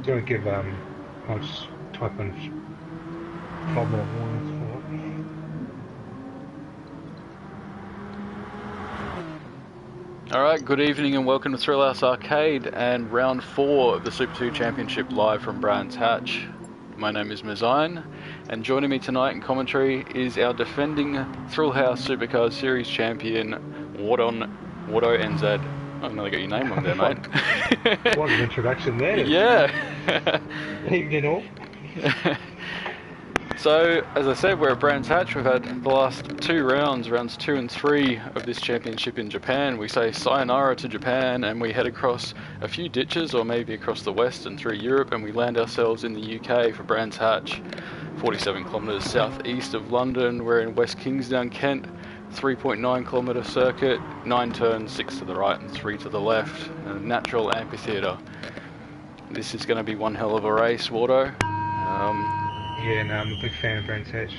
Do you want to give, I'll just type in 5 more warnings for it. Alright, good evening and welcome to Thrillhouse Arcade and round 4 of the Super 2 Championship live from Brands Hatch. My name is Mazayan, and joining me tonight in commentary is our defending Thrillhouse Supercars Series champion, Watto NZ. I nearly got your name wrong there, mate. What an introduction there. Yeah. Evening all. So, as I said, we're at Brands Hatch. We've had the last 2 rounds, rounds 2 and 3 of this championship in Japan. We say sayonara to Japan and we head across a few ditches, or maybe across the west and through Europe, and we land ourselves in the UK for Brands Hatch, 47 kilometres southeast of London. We're in West Kingsdown, Kent, 3.9 kilometre circuit, 9 turns, 6 to the right and 3 to the left, a natural amphitheatre. This is going to be one hell of a race, Watto. Yeah, no, I'm a big fan of Brands Hatch.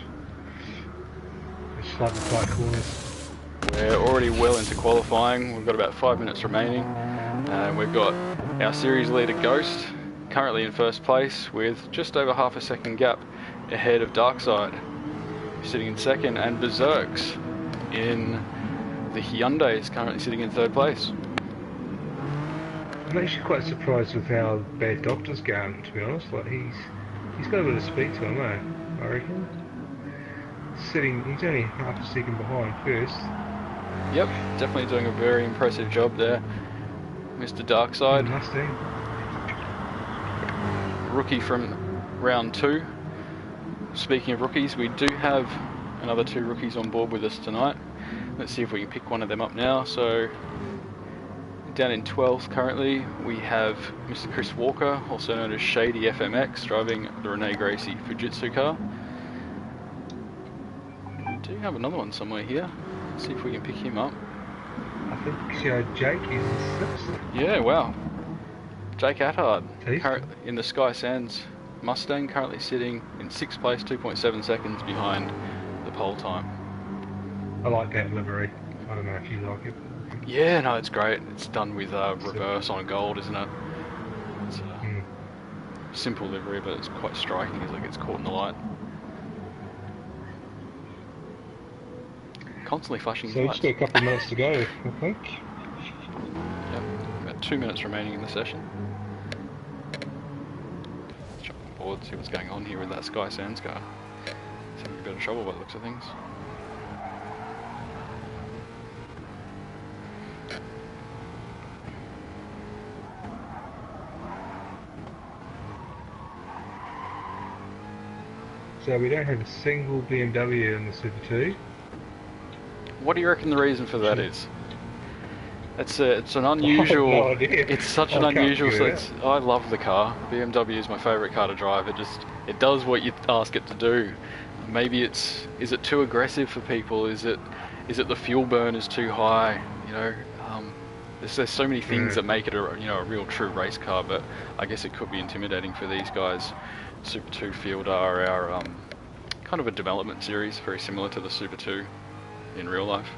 It's slightly tight corners. We're already well into qualifying. We've got about 5 minutes remaining. And we've got our series leader Ghost currently in first place with just over half a second gap ahead of Darkside, sitting in second, and Berserks in the Hyundai is currently sitting in third place. I'm actually quite surprised with how bad Doctor's going, to be honest. Like, he's got a bit of speed to him, I reckon. He's only half a second behind first. Yep, definitely doing a very impressive job there, Mr. Darkside. Mustang. Rookie from round 2. Speaking of rookies, we do have another 2 rookies on board with us tonight. Let's see if we can pick one of them up now. So, down in 12th currently, we have Mr. Chris Walker, also known as Shady FMX, driving the Rene Gracie Fujitsu car. We do have another one somewhere here. Let's see if we can pick him up. I think Jake is 6th. Yeah, wow. Jake Attard, in the Sky Sands Mustang, currently sitting in 6th place, 2.7 seconds behind the pole time. I like that livery. I don't know if you like it. Yeah, no, it's great. It's done with reverse on gold, isn't it? It's a simple livery, but it's quite striking as it gets caught in the light. Constantly flashing so lights. So just got a couple of minutes to go, I think. Yep, about 2 minutes remaining in the session. Let's jump on board, see what's going on here with that Sky Sands car. It's having a bit of trouble by the looks of things. So we don't have a single BMW in the Super 2. What do you reckon the reason for that is? It's an unusual. No idea. It's such an unusual. I love the car. BMW is my favourite car to drive. It does what you ask it to do. Maybe is it too aggressive for people? Is it the fuel burn is too high? You know, there's so many things that make it a real true race car. But I guess it could be intimidating for these guys. Super 2 Field are our kind of a development series, very similar to the Super 2 in real life.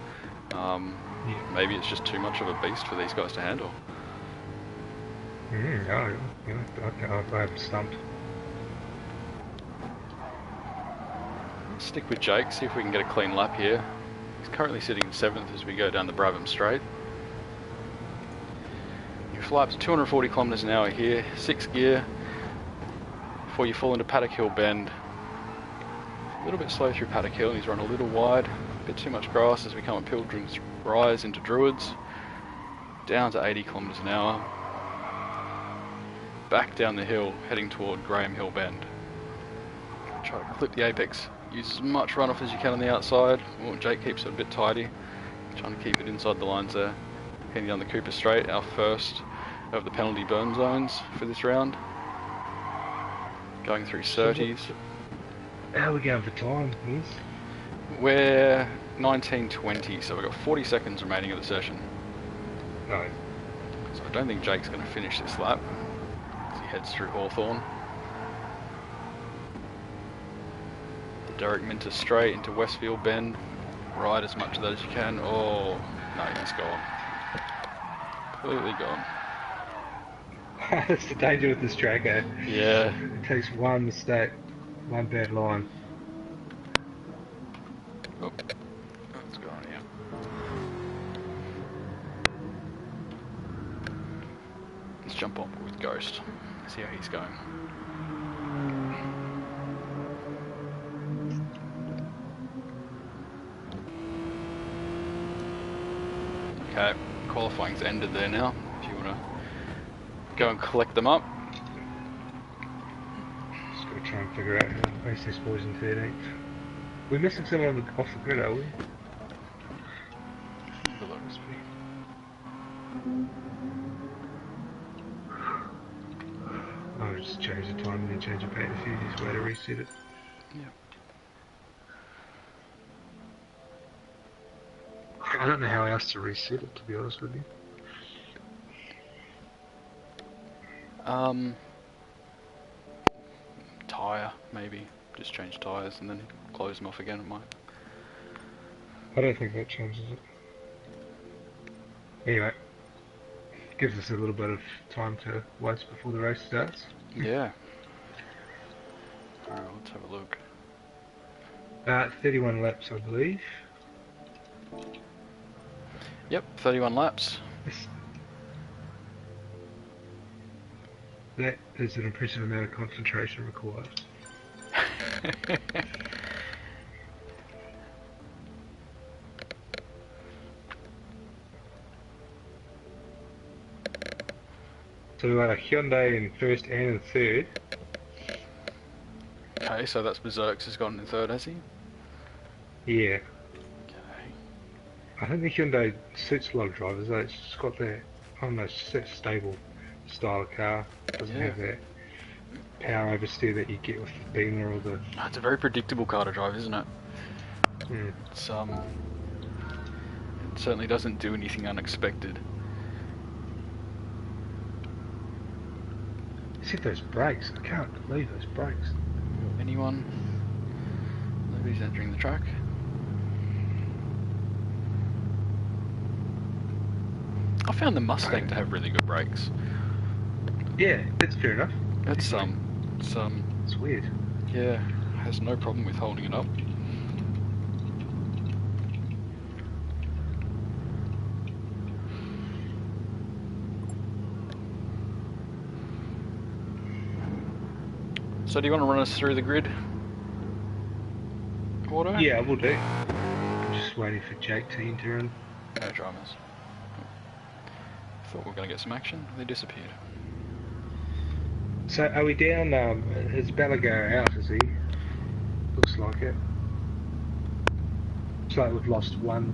Maybe it's just too much of a beast for these guys to handle. I'm stumped. Stick with Jake, see if we can get a clean lap here. He's currently sitting 7th as we go down the Brabham Straight. Your flaps 240 kilometres an hour here, 6th gear. Before you fall into Paddock Hill Bend. A little bit slow through Paddock Hill, and he's run a little wide. A bit too much grass as we come at Pilgrim's Rise into Druids. Down to 80 kilometres an hour. Back down the hill, heading toward Graham Hill Bend. Try to clip the apex. Use as much runoff as you can on the outside. Oh, Jake keeps it a bit tidy. Trying to keep it inside the lines there. Heading down the Cooper Straight, our first of the penalty burn zones for this round. Going through 30s. How are we going for time, Liz? We're 19:20, so we've got 40 seconds remaining of the session. No. So I don't think Jake's going to finish this lap as he heads through Hawthorne. The Derek Minter straight into Westfield Bend. Ride as much of that as you can. Oh, no, he's gone. Completely gone. That's the danger with this track, eh? Yeah. It takes one mistake, one bad line. Oh, let's go on here. Let's jump on with Ghost. See how he's going. Okay, qualifying's ended there now. If you want to go and collect them up. Just got to try and figure out how to race this boys in 13th. We're missing someone off the grid, are we? Have a look. I'll just change the time and then change it back if you just way to reset it. Yeah. I don't know how else to reset it, to be honest with you. Tyre, maybe. Just change tyres and then close them off again, it might. I don't think that changes it. Anyway, gives us a little bit of time to waste before the race starts. Yeah. Alright, let's have a look. 31 laps, I believe. Yep, 31 laps. That is an impressive amount of concentration required. So we got a Hyundai in first and in third. Okay, so that's Berserks has gone in third, has he? Yeah. Okay. I think the Hyundai suits a lot of drivers though. It's just got that, I don't know, it's just that stable style of car. It doesn't have that power oversteer that you get with the Beamer or the... Oh, it's a very predictable car to drive, isn't it? Mm. It's, it certainly doesn't do anything unexpected. Except those brakes. I can't believe those brakes. Anyone? Nobody's entering the track. I found the Mustang to have really good brakes. Yeah, that's fair enough. It's It's weird. yeah, has no problem with holding it up. So do you want to run us through the grid? Auto? Yeah, we'll do. I'm just waiting for Jake to enter in. No dramas. Thought we were going to get some action. They disappeared. So are we down, is Balago out, is he? Looks like it. Looks like we've lost one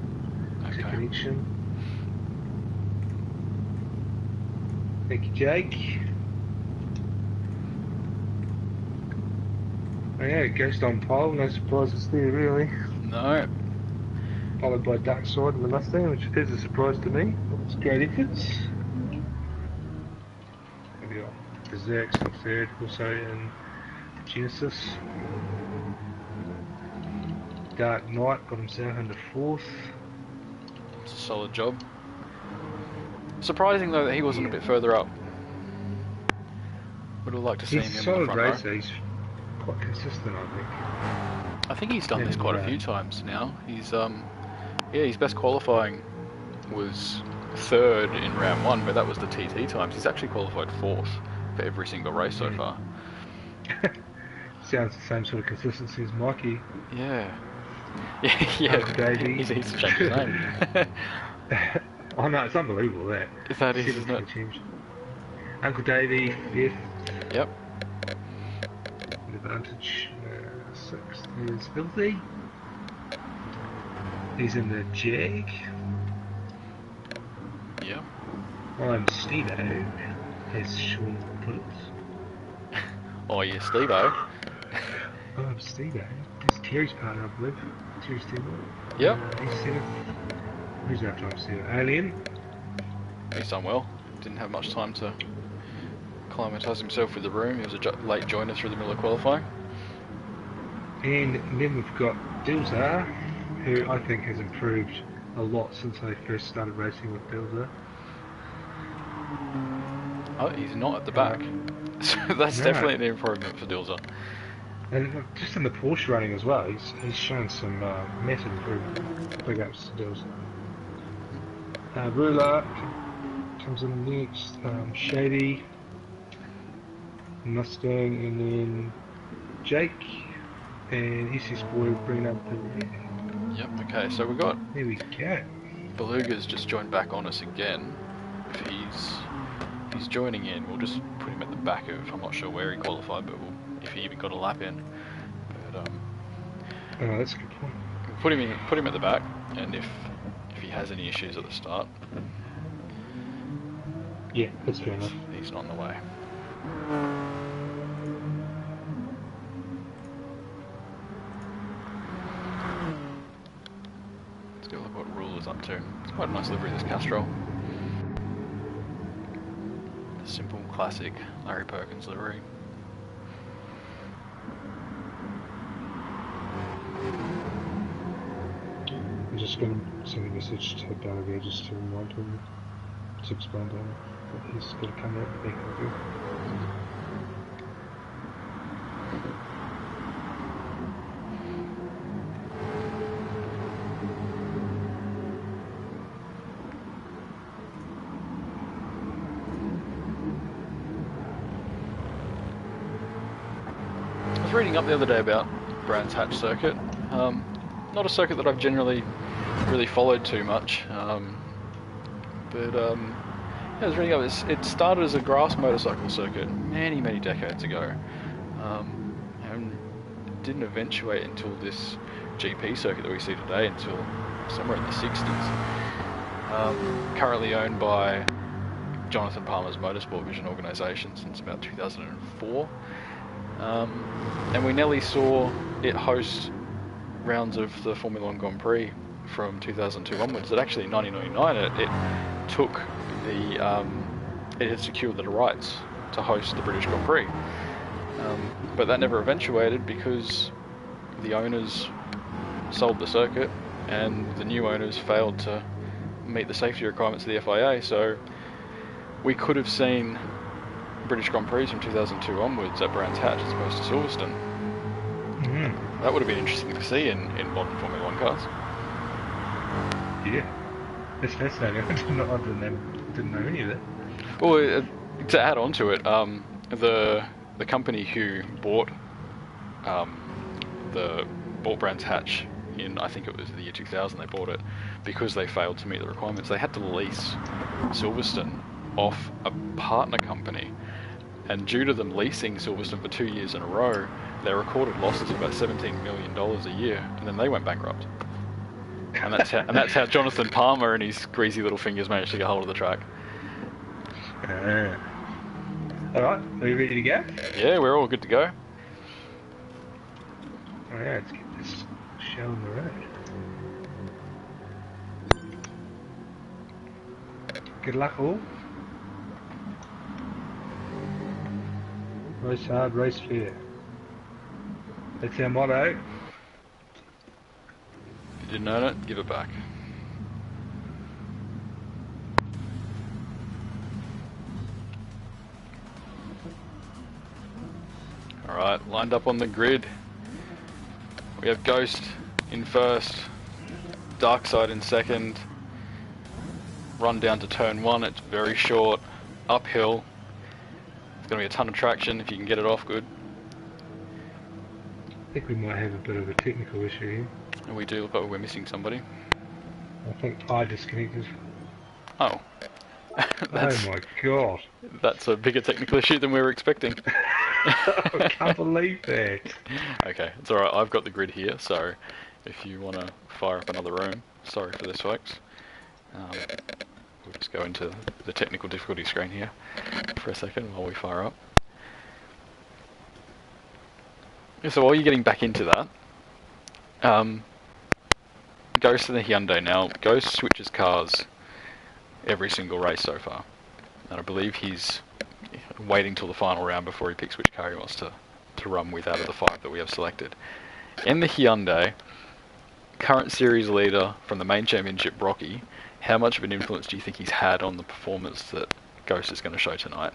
to connection. Thank you, Jake. Oh yeah, Ghost on pole, no surprises there really. No. Followed by Darkside and the Mustang, which is a surprise to me. It's great efforts. We got Berserks in third, also in Genesis. Dark Knight got himself into fourth. It's a solid job. Surprising though that he wasn't a bit further up. Would have liked to see him in the front row. He's a solid racer, he's quite consistent I think. I think he's done this quite a few times now. He's yeah, his best qualifying was third in round one, but that was the TT times. He's actually qualified fourth for every single race so far. Sounds the same sort of consistency as Mikey. Yeah. Yeah, he's to change his name. Oh no, it's unbelievable that. That is, isn't it? Uncle Davey, fifth. Yep. Advantage, sixth is Filthy. He's in the Jag. Yep. I'm Steve-O, as Sean put it. Oh yeah, Steve-O. I'm Steve-O. He's Terry's partner, I believe. Terry's team. Yep. He's seventh. Who's our time Steve? Alien. He's done well. Didn't have much time to acclimatise himself with the room. He was a late joiner through the middle of qualifying. And then we've got Dilzar, who I think has improved a lot since I first started racing with Dilzar. Oh, he's not at the back. So that's No. definitely an improvement for Dilzer. And look, just in the Porsche running as well, he's shown some massive improvement. Big ups to Dills. Ruler comes in next. Shady, Mustang, and then Jake and SS Boy bringing up the rear. Yep. Okay. So we got There we go. Beluga's just joined back on us again. If he's joining in, we'll just put him at the back of. I'm not sure where he qualified, but if he even got a lap in. But Oh, that's a good point. we'll put him at the back, and if he has any issues at the start, Yeah, that's fair enough. he's not in the way. Let's go look what Ruler's up to. It's quite a nice livery, this Castrol. Simple, classic Larry Perkins livery. I'm just going to send a message to Bellevue just to remind him to explain to him that he's going to come out and back over. I was reading up the other day about Brands Hatch circuit. Not a circuit that I've generally really followed too much, but yeah, I was reading up. It started as a grass motorcycle circuit many decades ago, and didn't eventuate until this GP circuit that we see today until somewhere in the 60s. Currently owned by Jonathan Palmer's Motorsport Vision organisation since about 2004. And we nearly saw it host rounds of the Formula One Grand Prix from 2002 onwards. But actually in 1999 it took it had secured the rights to host the British Grand Prix. But that never eventuated because the owners sold the circuit and the new owners failed to meet the safety requirements of the FIA. So we could have seen British Grand Prix from 2002 onwards at Brands Hatch as opposed to Silverstone. Mm-hmm. That would have been interesting to see in modern Formula One cars. Yeah, that's fascinating. I didn't know any of that. Well, to add on to it, the company who bought Brands Hatch in, I think it was the year 2000, they bought it because they failed to meet the requirements. They had to lease Silverstone off a partner company, and due to them leasing Silverstone for 2 years in a row, they recorded losses of about $17 million a year, and then they went bankrupt. And that's how Jonathan Palmer and his greasy little fingers managed to get hold of the track. Alright, are we ready to go? Yeah, we're all good to go. Alright, let's get this show on the road. Good luck all. Race hard, race fair. That's our motto. If you didn't earn it, give it back. Alright, lined up on the grid. We have Ghost in first, Darkside in second. Run down to turn one, it's very short, uphill. It's going to be a ton of traction if you can get it off good. I think we might have a bit of a technical issue here. And we do look like we're missing somebody. I think I disconnected. Oh. Oh my god. That's a bigger technical issue than we were expecting. I can't believe that. Okay, it's alright, I've got the grid here, so if you want to fire up another room, sorry for this folks. We'll just go into the technical difficulty screen here for a second while we fire up. Yeah, so while you're getting back into that, Ghost in the Hyundai now. Ghost switches cars every single race so far, and I believe he's waiting till the final round before he picks which car he wants to run with out of the 5 that we have selected. In the Hyundai, current series leader from the main championship, Brocky, how much of an influence do you think he's had on the performance that Ghost is going to show tonight?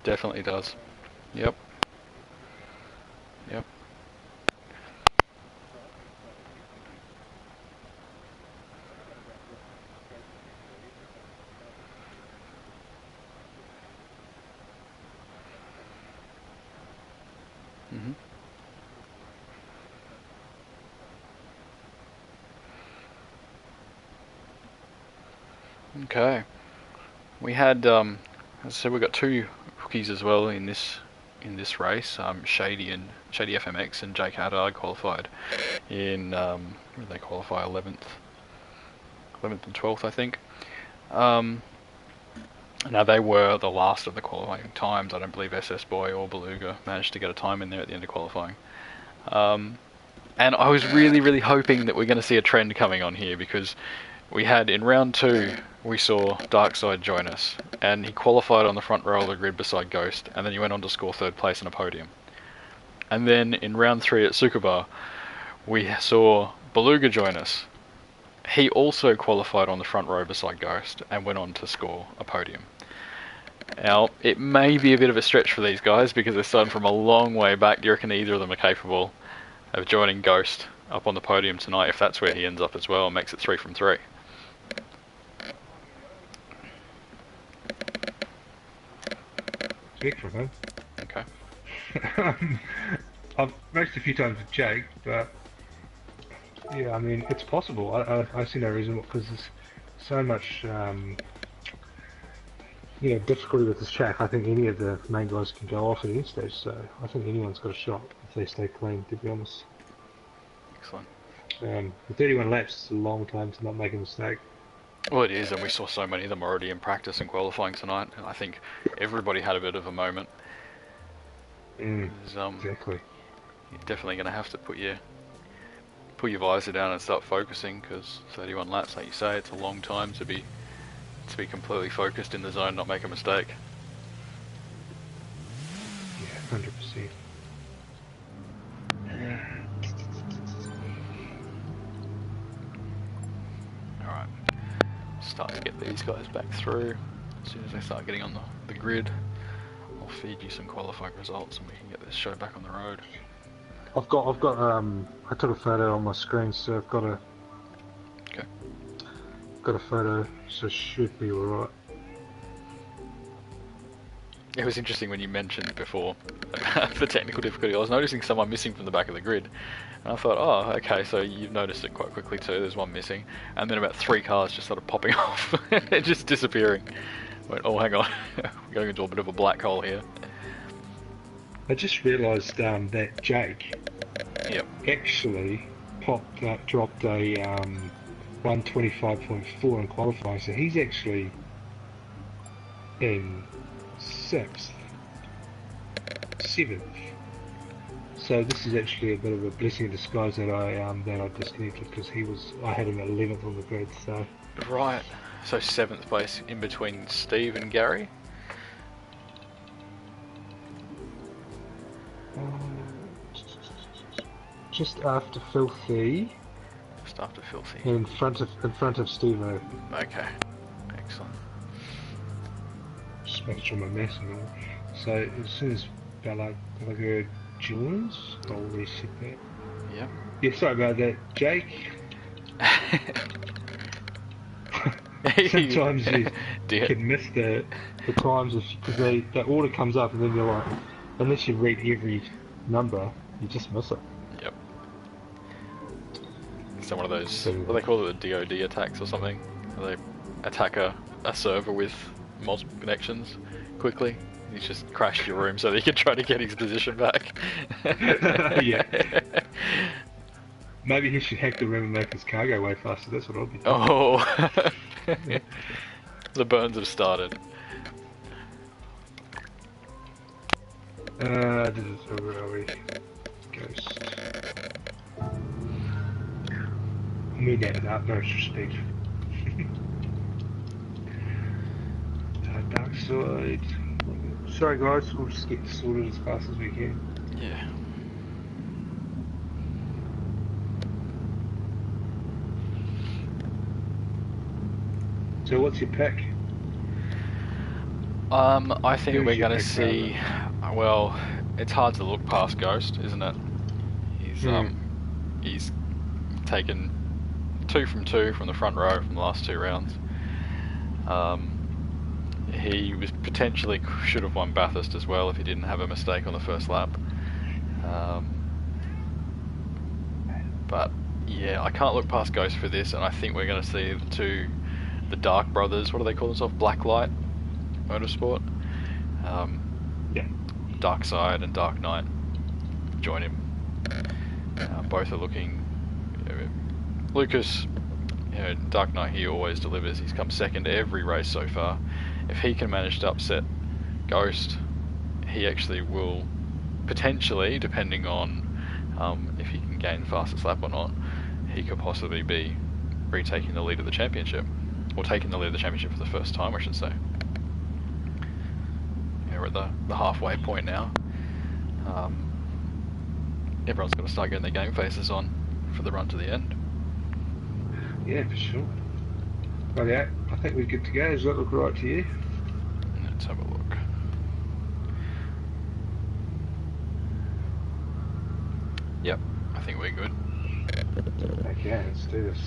definitely does. Yep. Yep. Mhm. Okay. We had, as I said, we got two rookies as well in this race. Shady FMX and Jake Haddard qualified in where did they qualify? 11th and 12th, I think. Now they were the last of the qualifying times. I don't believe SS Boy or Beluga managed to get a time in there at the end of qualifying. And I was really, really hoping that we're going to see a trend coming on here, because we had in round 2 we saw Darkside join us, and he qualified on the front row of the grid beside Ghost, and then he went on to score 3rd place in a podium. And then in round 3 at Sukuba, we saw Beluga join us. He also qualified on the front row beside Ghost and went on to score a podium. Now, it may be a bit of a stretch for these guys because they're starting from a long way back. Do you reckon either of them are capable of joining Ghost up on the podium tonight, if that's where he ends up as well, and makes it 3 from 3? Speak for him. Okay. I've raced a few times with Jake, but yeah, I mean, it's possible. I see no reason, because there's so much difficulty with this track. I think any of the main guys can go off at any stage, so I think anyone's got a shot if they stay clean, to be honest. Excellent. The 31 laps is a long time to not make a mistake. Well, it is, and we saw so many of them already in practice and qualifying tonight, and I think everybody had a bit of a moment. Exactly. You're definitely going to have to put your visor down and start focusing, because 31 laps, like you say, it's a long time to be completely focused in the zone, not make a mistake. Yeah, 100%. Alright, start to get these guys back through. As soon as they start getting on the grid, I'll feed you some qualifying results and we can get this show back on the road. I've got I took a photo on my screen, so I've got a photo, so it should be alright. It was interesting when you mentioned before the technical difficulty. I was noticing someone missing from the back of the grid, and I thought, oh, okay, so you've noticed it quite quickly too. There's one missing, and then about 3 cars just started popping off, and just disappearing. I went, oh, hang on, we're going into a bit of a black hole here. I just realised that Jake actually dropped a 125.4 in qualifying, so he's actually in 7th. So this is actually a bit of a blessing in disguise that I disconnected, because I had him at 11th on the grid. So right, so 7th place in between Steve and Gary. Just after Filthy. Just after Filthy. In front of Steve-O. Okay, excellent. Just making sure my maths and all. So as soon as Balaguer joins, I'll reset that. Yep. Yeah, sorry about that, Jake. Sometimes you can miss the times because the order comes up and then you're like, unless you read every number, you just miss it. Yep. It's one of those, what they call it, the DoD attacks or something. Where they attack a server with multiple connections quickly. He's just crashed your room so that he can try to get his position back. Yeah. Maybe he should hack the room and make his car go way faster. That's what I'll be doing. Oh. The burns have started. This is where are we? Ghost. I mean that with utmost respect. Dark side. Sorry guys, we'll just get sorted as fast as we can. Yeah. So what's your pick? I think Who's we're your going to pick, see. Well, it's hard to look past Ghost, isn't it? He's taken 2 from 2 from the front row from the last 2 rounds. He was potentially should have won Bathurst as well if he didn't have a mistake on the first lap. But yeah, I can't look past Ghost for this, and I think we're going to see the Dark Brothers. What do they call themselves? Blacklight Motorsport. Yeah. Dark Side and Dark Knight join him. Both are looking. Lucas, Dark Knight, he always delivers. He's come second every race so far. If he can manage to upset Ghost, he actually will potentially, depending on if he can gain the fastest lap or not, he could possibly be retaking the lead of the championship, or taking the lead of the championship for the first time, I should say. We're at the halfway point now. Everyone's got to start getting their game faces on for the run to the end. Yeah, for sure. Well, yeah, I think we're good to go. Does that look right to you? Let's have a look. Yep, I think we're good. Okay, let's do this.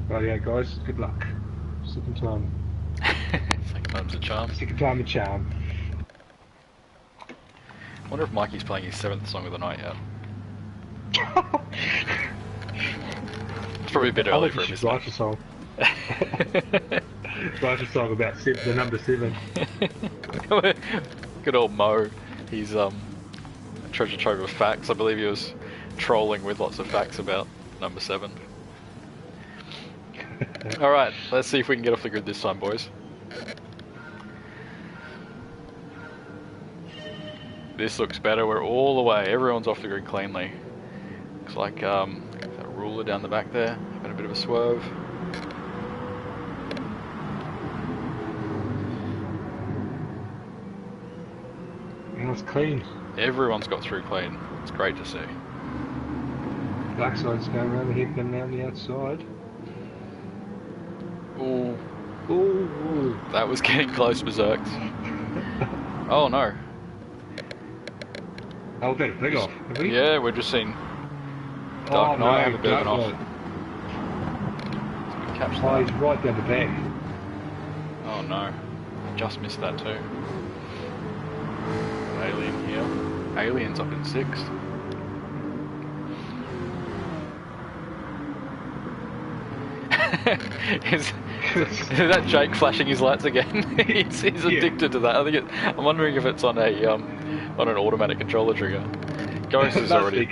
Well, yeah, guys, good luck. Second time. Second time's a charm. Second time a charm. I wonder if Mikey's playing his 7th song of the night yet. It's probably a bit early for him, isn't write a song. Write a song about the number 7. Good old Mo. He's a treasure trove of facts. I believe he was trolling with lots of facts about number 7. Alright, let's see if we can get off the grid this time, boys. This looks better. We're all the way. Everyone's off the grid cleanly. Looks like that ruler down the back there having a bit of a swerve. Yeah, it's clean. Everyone's got through clean. It's great to see. Backside's going around the head, coming down the outside. Ooh. Ooh. That was getting close, Berserks. Oh no. Oh, we've had a big off, have we? Yeah, we're just seeing Dark Knight have a bit of an off. Catch that. He's right down the back. Oh no. Just missed that too. Alien here. Alien's up in 6th. Is that Jake flashing his lights again? he's addicted to that. I'm wondering if it's on an automatic controller trigger. Ghost is already.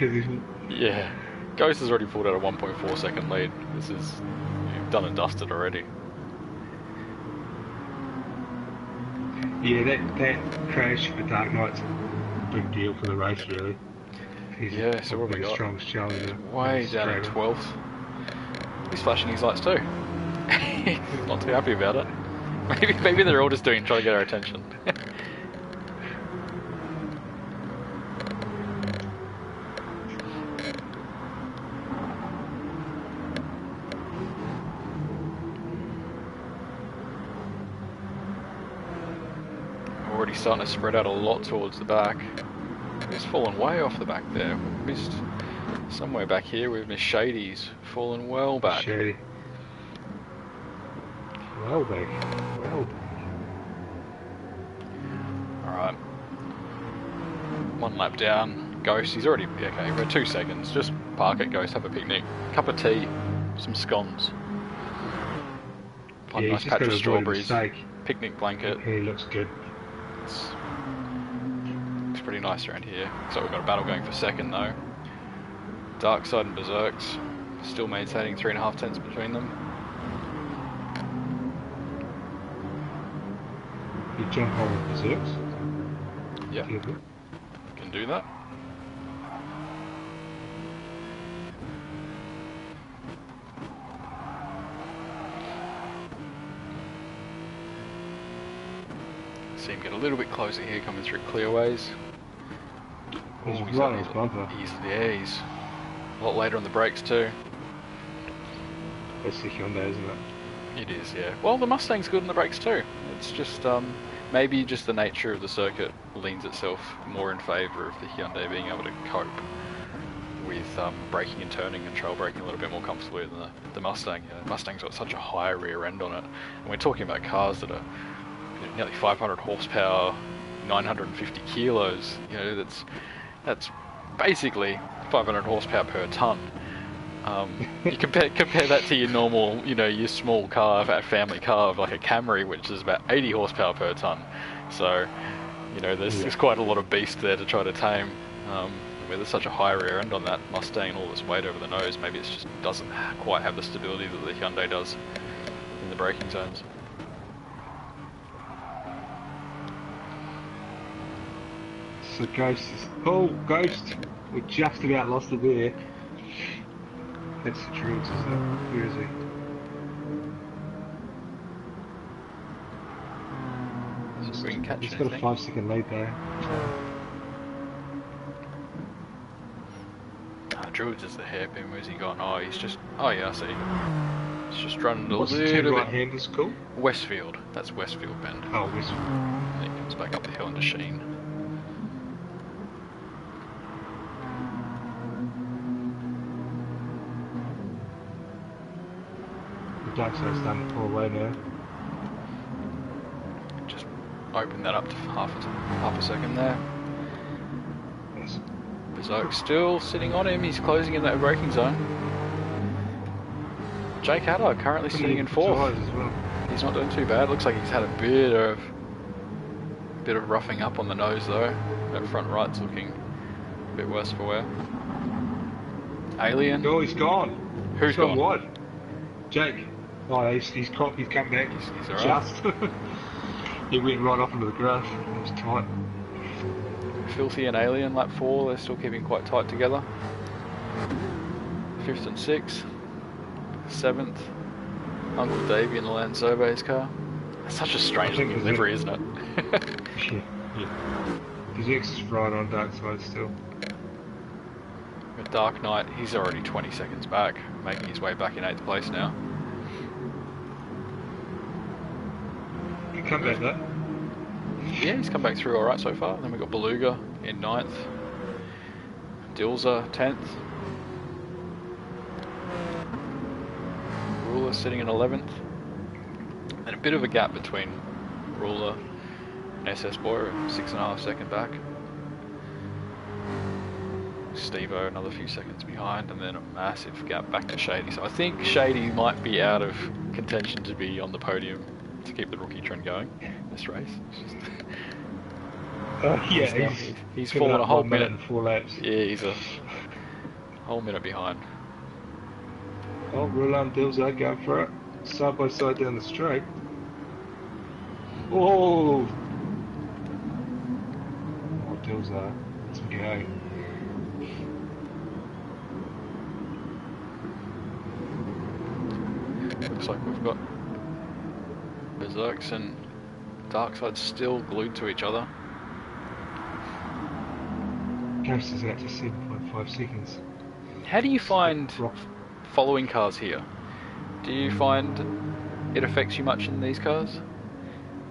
Yeah, Ghost has already pulled out a 1.4 second lead. This is done and dusted already. Yeah, that crash for Dark Knight's a big deal for the race, really. Yeah, so what have we got? Strongest challenger. Way down at 12th. He's flashing his lights too. Not too happy about it. Maybe they're all just trying to get our attention. Already starting to spread out a lot towards the back. He's fallen way off the back there. We've missed somewhere back here. We've missed Shady's fallen well back. Shady. Well back. Well back. Alright. 1 lap down. Ghost, he's already... Okay, we're 2 seconds. Just park it, Ghost, have a picnic. Cup of tea, some scones. Find a nice patch of strawberries. Picnic blanket. He looks good. It's pretty nice around here. So we've got a battle going for 2nd though. Dark Side and Berserks still maintaining 3.5 tenths between them. You jump on Berserks? Yeah, can do that. See him get a little bit closer here, coming through clearways. He's right on his bumper. He's A lot later on the brakes too. That's the Hyundai, isn't it? It is, yeah. Well, the Mustang's good on the brakes too. It's just maybe just the nature of the circuit leans itself more in favour of the Hyundai being able to cope with braking and turning and trail braking a little bit more comfortably than the Mustang. You know, the Mustang's got such a high rear end on it, and we're talking about cars that are nearly 500 horsepower, 950 kilos. You know, that's basically 500 horsepower per ton. You compare that to your normal, you know, your small car, a family car of like a Camry, which is about 80 horsepower per ton. So, you know, there's quite a lot of beast there to try to tame. Where there's such a high rear end on that Mustang and all this weight over the nose, maybe it just doesn't quite have the stability that the Hyundai does in the braking zones. So Ghost is... Oh, Ghost! We just about lost it there. That's the truth, isn't it? Where is he? So we can catch He's anything. got a 5-second lead though. Druids is the hairpin. Where's he gone? Oh, he's just... Oh yeah, I see. He's just running a What's the little two bit... right-handers called? Westfield. That's Westfield Bend. Oh, Westfield. And he comes back up the hill into Sheen. The dark side's starting to pull away now. Just open that up to half a second there. Yes. Berserk still sitting on him. He's closing in that braking zone. Jake Hatter currently sitting in fourth. As well. He's not doing too bad. Looks like he's had a bit of roughing up on the nose though. That front right's looking a bit worse for wear. Alien. Oh, he's gone. Who's He's gone gone? wide. Jake. Oh, he's come back. He's alright. Just. He went right off into the grass. It was tight. Filthy and Alien lap 4. They're still keeping quite tight together. 5th and 6th. 7th. Uncle Davey in the Land Surveys car. That's such a strange looking livery, isn't it? Yeah. His X is right on dark side still. With Dark Knight, he's already 20 seconds back, making his way back in 8th place now. He come back though. Yeah, he's come back through alright so far. Then we've got Beluga in 9th. Dilza 10th. Ruler sitting in 11th. And a bit of a gap between Ruler and SS Boyer, 6.5 second back. Stevo another few seconds behind, and then a massive gap back to Shady. So I think Shady might be out of contention to be on the podium to keep the rookie trend going this race. It's just Yeah, he's fallen a whole minute and 4 laps. Yeah, he's a whole minute behind. Oh, Roland Dilzard going for it. Side by side down the straight. Oh! Oh, Dilzard. Let's go. Looks like we've got Berserks and Darkside still glued to each other. Ghost is out to 7.5 seconds. How do you find following cars here? Do you find it affects you much in these cars?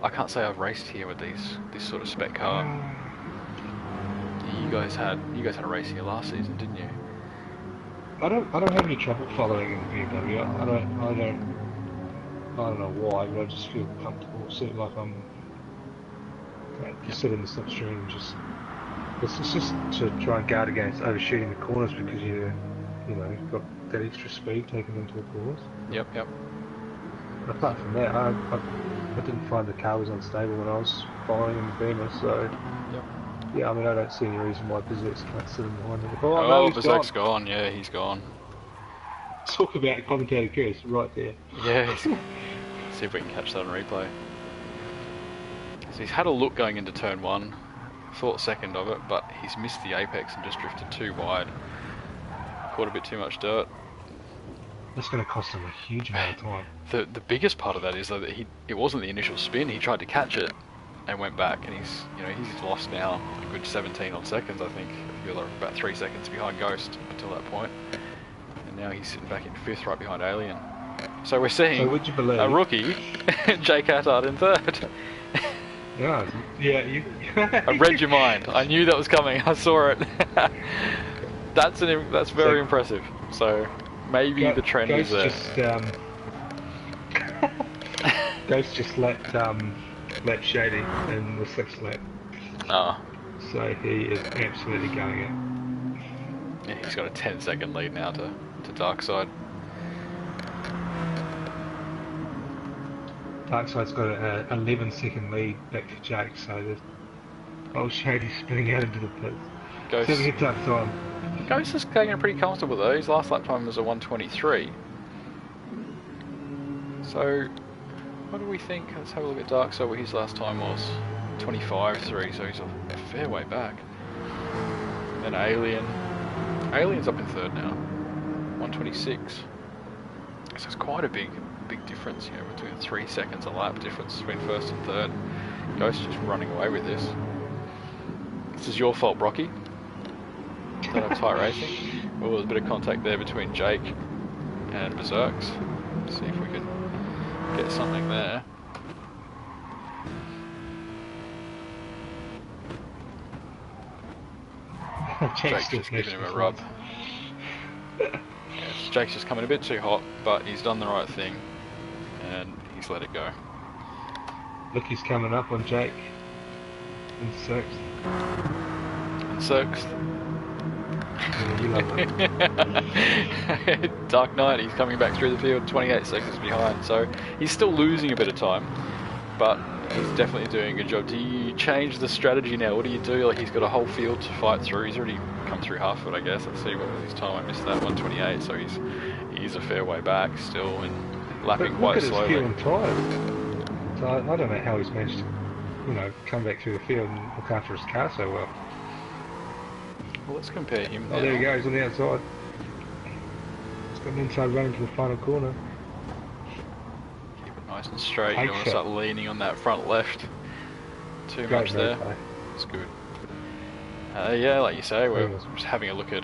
I can't say I've raced here with this sort of spec car. You guys had a race here last season, didn't you? I don't have any trouble following in BMW. I don't know why, but I just feel comfortable. Sitting like I'm just sit in the slipstream and just. It's just to try and guard against overshooting the corners because you've got that extra speed taking them to the corners. Yep. But apart from that, I didn't find the car was unstable when I was following in the Beamer, so Yep. yeah, I mean I don't see any reason why Berserk's can't sit in behind him. Oh, Oh, no, he's Berserk's gone. Yeah, he's gone. Talk about commentator Chris right there. Yeah. See if we can catch that on replay. So he's had a look going into turn 1. Thought second of it, but he's missed the apex and just drifted too wide. Caught a bit too much dirt. That's going to cost him a huge amount of time. The biggest part of that is though that it wasn't the initial spin. He tried to catch it, and went back, and he's lost now a good 17 odd seconds, I think. You're about 3 seconds behind Ghost until that point, and now he's sitting back in 5th, right behind Alien. So we're seeing a rookie, Jake Attard, in 3rd. Yeah, I read your mind. I knew that was coming. I saw it. That's very impressive. So maybe the trend is there. Ghost just let Shady in the 6th lap. Ah. So he is absolutely going it. Yeah, he's got a 10-second lead now to Darkside. Darkside's got an 11-second lead back to Jake, so the old Shady's spinning out into the pits. Ghost, having a tough time. Ghost is going pretty comfortable though. His last lap time was a 1:23. So, what do we think? Let's have a look at Darkside, where his last time was 25.3, so he's a fair way back. Then Alien's up in 3rd now, 1:26. So it's quite a big difference, between 3 seconds a lap difference between 1st and 3rd. Ghost just running away with this. This is your fault, Brocky. Don't have tight racing. Well, there's a bit of contact there between Jake and Berserks. Let's see if we can get something there. Jake's just giving him a rub. Yes, Jake's just coming a bit too hot, but he's done the right thing, and he's let it go. Look, he's coming up on Jake in 6th. In 6th. Yeah, you love it. Dark Knight, he's coming back through the field, 28 seconds behind, so he's still losing a bit of time, but he's definitely doing a good job. Do you change the strategy now? What do you do? Like, he's got a whole field to fight through. He's already come through half of it, I guess. Let's see what was his time. I missed that, 1:28, so he's a fair way back still and lapping quite slowly. Look at his fuel and tyres. So I don't know how he's managed to, come back through the field and look after his car so well. Well, let's compare him now. Oh, there he goes on the outside. He's got an inside run into the final corner. Keep it nice and straight. You don't want to start leaning on that front left too much there. It's good. Yeah, like you say, we're just having a look at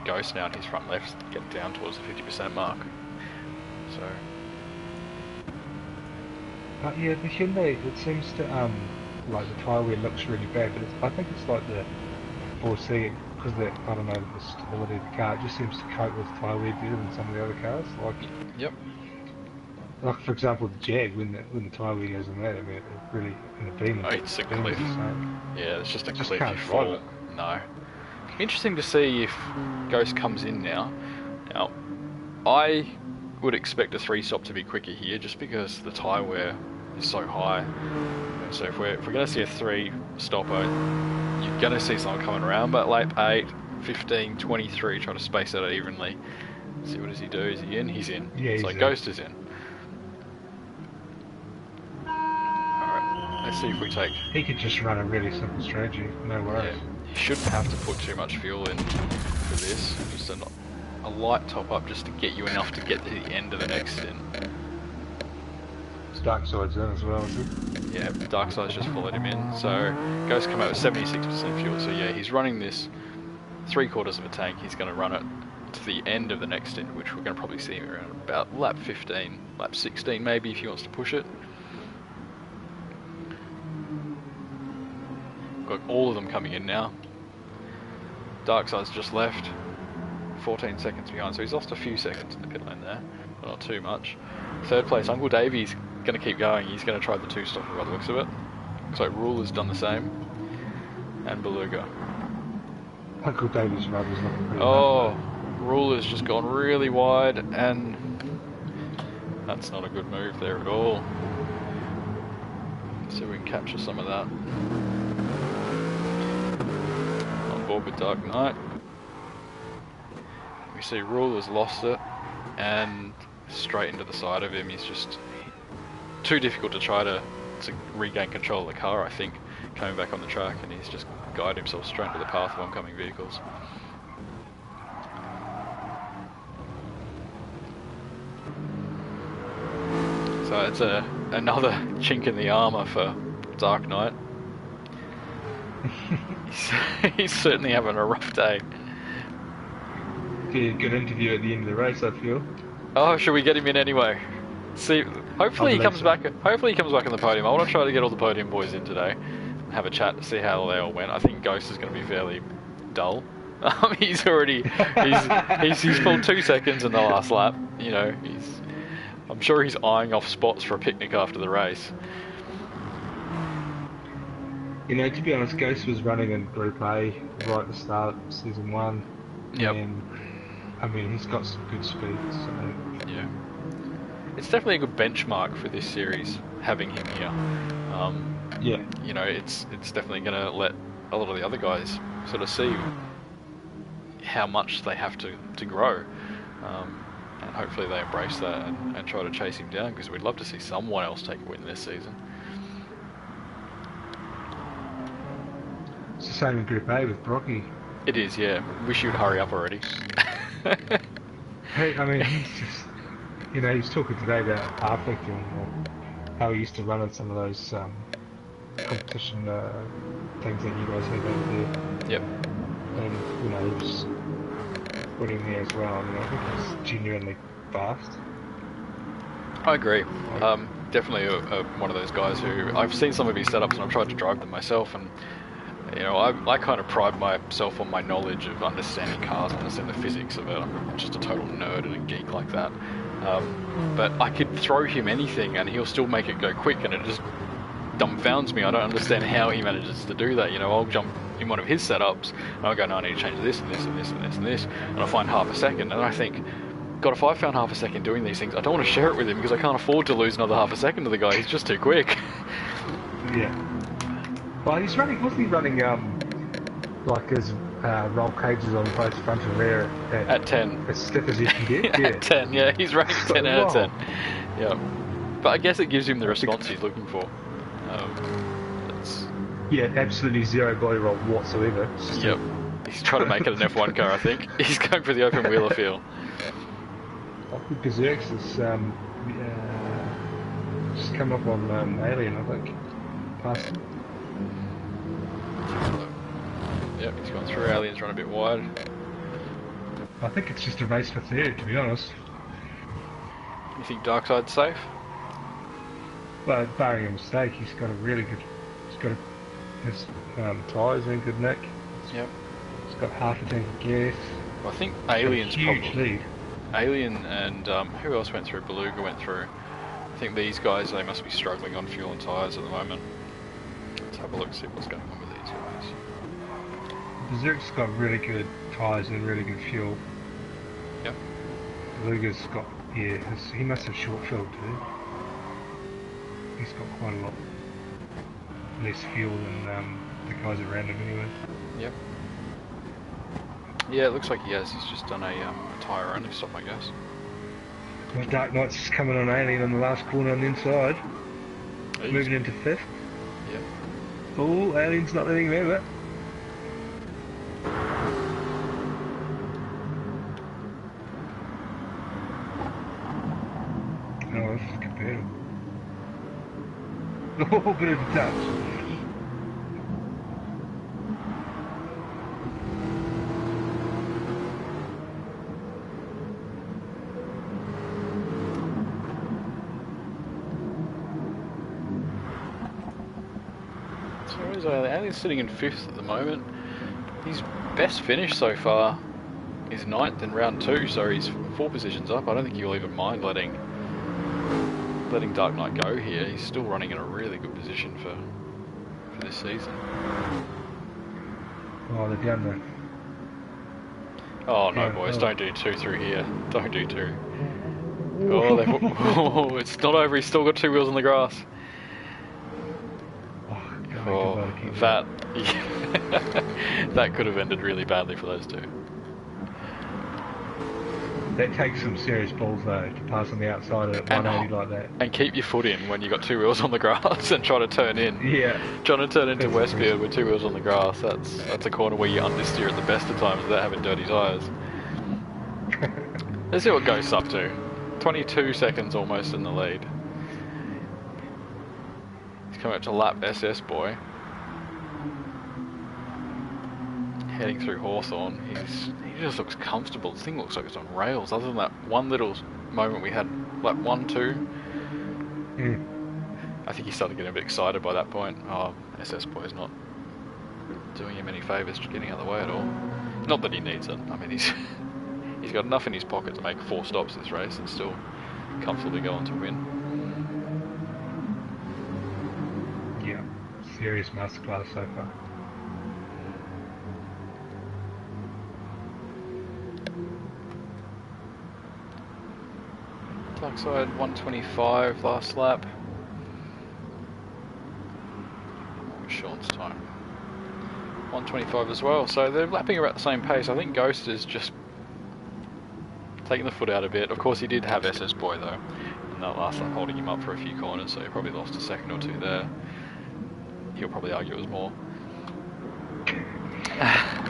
Ghost now, and his front left's getting down towards the 50% mark. So. Yeah, the Hyundai, it seems to like the tyre wear looks really bad, but I think it's like the 4C, because the stability of the car, it just seems to cope with tyre wear better than some of the other cars. Yep. Like, for example, the Jag, when the tyre wear goes on that, I mean, it really, in the beam, it's a cliff. Yeah, it's just a cliff you fall. It. No. Interesting to see if Ghost comes in now. Now, I would expect a 3-stop to be quicker here, just because the tyre wear is so high. So if we're going to see a 3-stopper, you're going to see someone coming around, but lap 8, 15, 23, trying to space that out evenly. See, what does he do? Is he in? He's in. Yeah, so Ghost is in. Alright, let's see if we take... He could just run a really simple strategy, no worries. Yeah, he shouldn't have to put too much fuel in for this. Just a light top up just to get you enough to get to the end of the next stint. Darkside's in as well, is it? Yeah, Darkside's just followed him in. So Ghost come out with 76% fuel. So yeah, he's running this 3/4 of a tank. He's going to run it to the end of the next stint, which we're going to probably see him around about lap 15, lap 16 maybe, if he wants to push it. Got all of them coming in now. Darkside's just left, 14 seconds behind, so he's lost a few seconds in the pit lane there, but not too much. 3rd place, Uncle Davey's going to keep going. He's going to try the 2-stopper by the looks of it. Looks like Ruler's done the same, and Beluga. Uncle Davey's rub is looking pretty bad. Ruler's just gone really wide, and that's not a good move there at all. Let's see if we can capture some of that. On board with Dark Knight. We see Ruler's lost it, and straight into the side of him. He's just too difficult to try to regain control of the car, I think, coming back on the track, and he's just guided himself straight into the path of oncoming vehicles. So it's another chink in the armour for Dark Knight. He's certainly having a rough day. Be a good interview at the end of the race, I feel. Oh, should we get him in anyway? See, hopefully he comes back. Hopefully he comes back on the podium. I want to try to get all the podium boys in today, have a chat to see how they all went. I think Ghost is going to be fairly dull. He's already he's pulled 2 seconds in the last lap. You know, I'm sure he's eyeing off spots for a picnic after the race. You know, to be honest, Ghost was running in Group A right at the start of Season 1. Yep. And, I mean, he's got some good speed, so... Yeah. It's definitely a good benchmark for this series, having him here. Yeah. You know, it's definitely going to let a lot of the other guys sort of see how much they have to grow. And hopefully they embrace that and try to chase him down, because we'd love to see someone else take a win this season. It's the same in Group A with Brocky. It is, yeah. Wish you'd hurry up already. Hey, I mean, he's just... You know, he was talking today about powerlifting and how he used to run in some of those competition things that you guys have over there. Yep. And, you know, he was put in there as well. I mean, I think he's genuinely fast. I agree. Definitely one of those guys who... I've seen some of his setups and I've tried to drive them myself, and you know, I kind of pride myself on my knowledge of understanding cars, understand the physics of it. I'm just a total nerd and a geek like that. But I could throw him anything and he'll still make it go quick, and it just dumbfounds me. I don't understand how he manages to do that. You know, I'll jump in one of his setups and I'll go, no, I need to change this and this and this and this and this, and I'll find half a second, and I think, God, if I found half a second doing these things, I don't want to share it with him because I can't afford to lose another half a second to the guy. He's just too quick. Yeah. Well, he's running, wasn't he running, like his roll cages on both front and rear At 10. as stiff as he can get? At 10, yeah, he's running 10 out of 10. Yeah. But I guess it gives him the response he's looking for. Yeah, absolutely zero body roll whatsoever. Yep. He's trying to make it an F1 car, I think. He's going for the open wheeler feel. I think Berserk's is just come up on Alien, I think. Past him. Yep, he's gone through. Alien's run a bit wide. I think it's just a race for third, to be honest. You think Darkside's safe? Well, barring a mistake, he's got a really good... His tyres are in good nick. Yep. He's got half a tank of gas. Well, I think Alien's huge probably... lead. Alien and who else went through? Beluga went through. I think these guys, they must be struggling on fuel and tyres at the moment. Let's have a look, see what's going on with these guys. Berserk's got really good tyres and really good fuel. Yep. Beluga's got, yeah, he must have short filled too. He's got quite a lot less fuel than the guys around him anyway. Yep. Yeah, it looks like he has. He's just done a tyre only stop, I guess. Well, Dark Knight's just coming on Alien on the last corner on the inside. Moving into fifth. Yep. Oh, Alien's not letting him have it. Oh, this is competitive. Oh, bit of a touch. Alien's sitting in 5th at the moment. His best finish so far is 9th in round 2, so he's 4 positions up. I don't think he'll even mind letting Dark Knight go here. He's still running in a really good position for this season. Oh, they're down there. Oh no, boys, don't do 2 through here. Don't do 2. Oh, it's not over. He's still got 2 wheels on the grass. Oh, that that could have ended really badly for those two. That takes some serious balls though, to pass on the outside at 180 like that. And keep your foot in when you've got 2 wheels on the grass and try to turn in. Yeah. Trying to turn into Westfield with 2 wheels on the grass, that's a corner where you understeer at the best of times without having dirty tyres. Let's see what Ghost's up to. 22 seconds almost in the lead. He's coming up to lap SS Boy. Heading through Hawthorn, he just looks comfortable. The thing looks like it's on rails, other than that one little moment we had, lap 1, 2. I think he started getting a bit excited by that point. Oh, SS Boy's not doing him any favours getting out of the way at all. Not that he needs it. I mean, he's got enough in his pocket to make 4 stops this race and still comfortably go on to win. Yeah, serious masterclass so far. Dark side 125 last lap. What was Sean's time? 125 as well, so they're lapping about the same pace. I think Ghost is just taking the foot out a bit. Of course he did have SS Boy though, in that last lap, holding him up for a few corners, so he probably lost a second or two there. He'll probably argue it was more.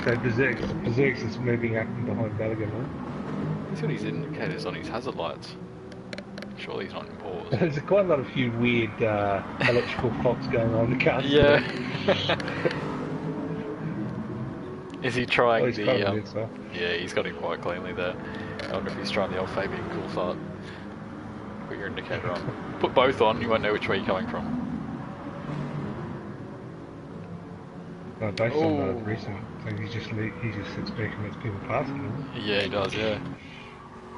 So Berserk is moving up and behind Gallagher now. He's got his indicators on his hazard lights. Surely he's not in pause. There's quite a lot of few weird electrical faults going on in the car. Yeah. Is he trying the... yeah, he's got him quite cleanly there. I wonder if he's trying the old Fabian cool fart. Put your indicator on. Put both on, you won't know which way you're coming from. Well, based on the recent thing, he just sits back and lets people pass him. Yeah, he does, yeah.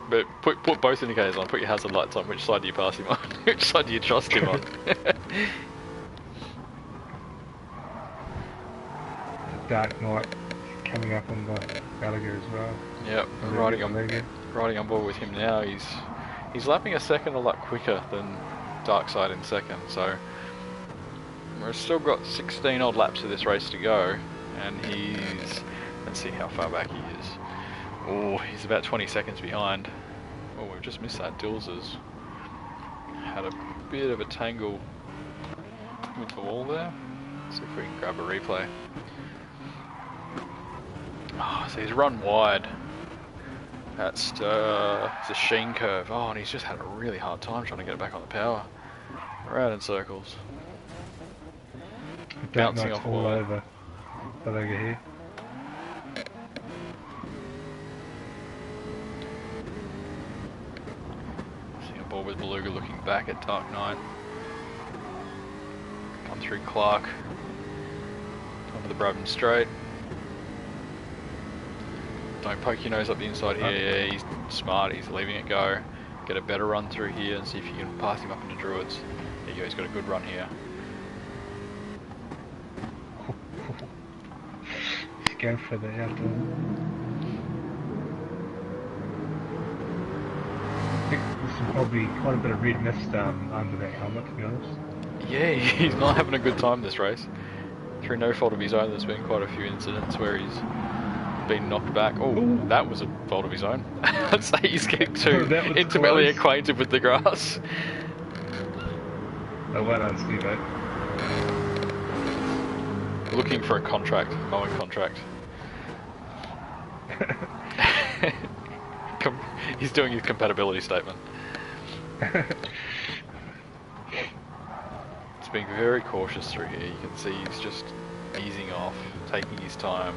But put both indicators on, put your hazard lights on. Which side do you pass him on? Which side do you trust him on? Dark Knight coming up on the Gallagher as well. Yep, riding on board with him now. He's lapping a second a lot quicker than Darkside in second, so we've still got 16 odd laps of this race to go, and let's see how far back he is. Oh, he's about 20 seconds behind. Oh, we've just missed that. Dills has had a bit of a tangle with the wall there. Let's see if we can grab a replay. Oh, so he's run wide. That's the Sheen curve. Oh, and he's just had a really hard time trying to get it back on the power. Around in circles. Bouncing off all over here. Seeing a ball with Beluga looking back at Dark Knight. Come through Clark. Onto the Brabham Straight. Don't poke your nose up the inside here. Yeah, he's smart, he's leaving it go. Get a better run through here and see if you can pass him up into Druids. There you go, he's got a good run here. He's going for the outdoor. I think there's probably quite a bit of red mist under that helmet, to be honest. Yeah, he's not having a good time this race. Through no fault of his own, there's been quite a few incidents where he's been knocked back. Oh, that was a fault of his own. I'd say he's getting too intimately acquainted with the grass. Oh, well done, Steve-O. Looking for a contract, mowing contract. He's doing his compatibility statement. He's being very cautious through here. You can see he's just easing off, taking his time.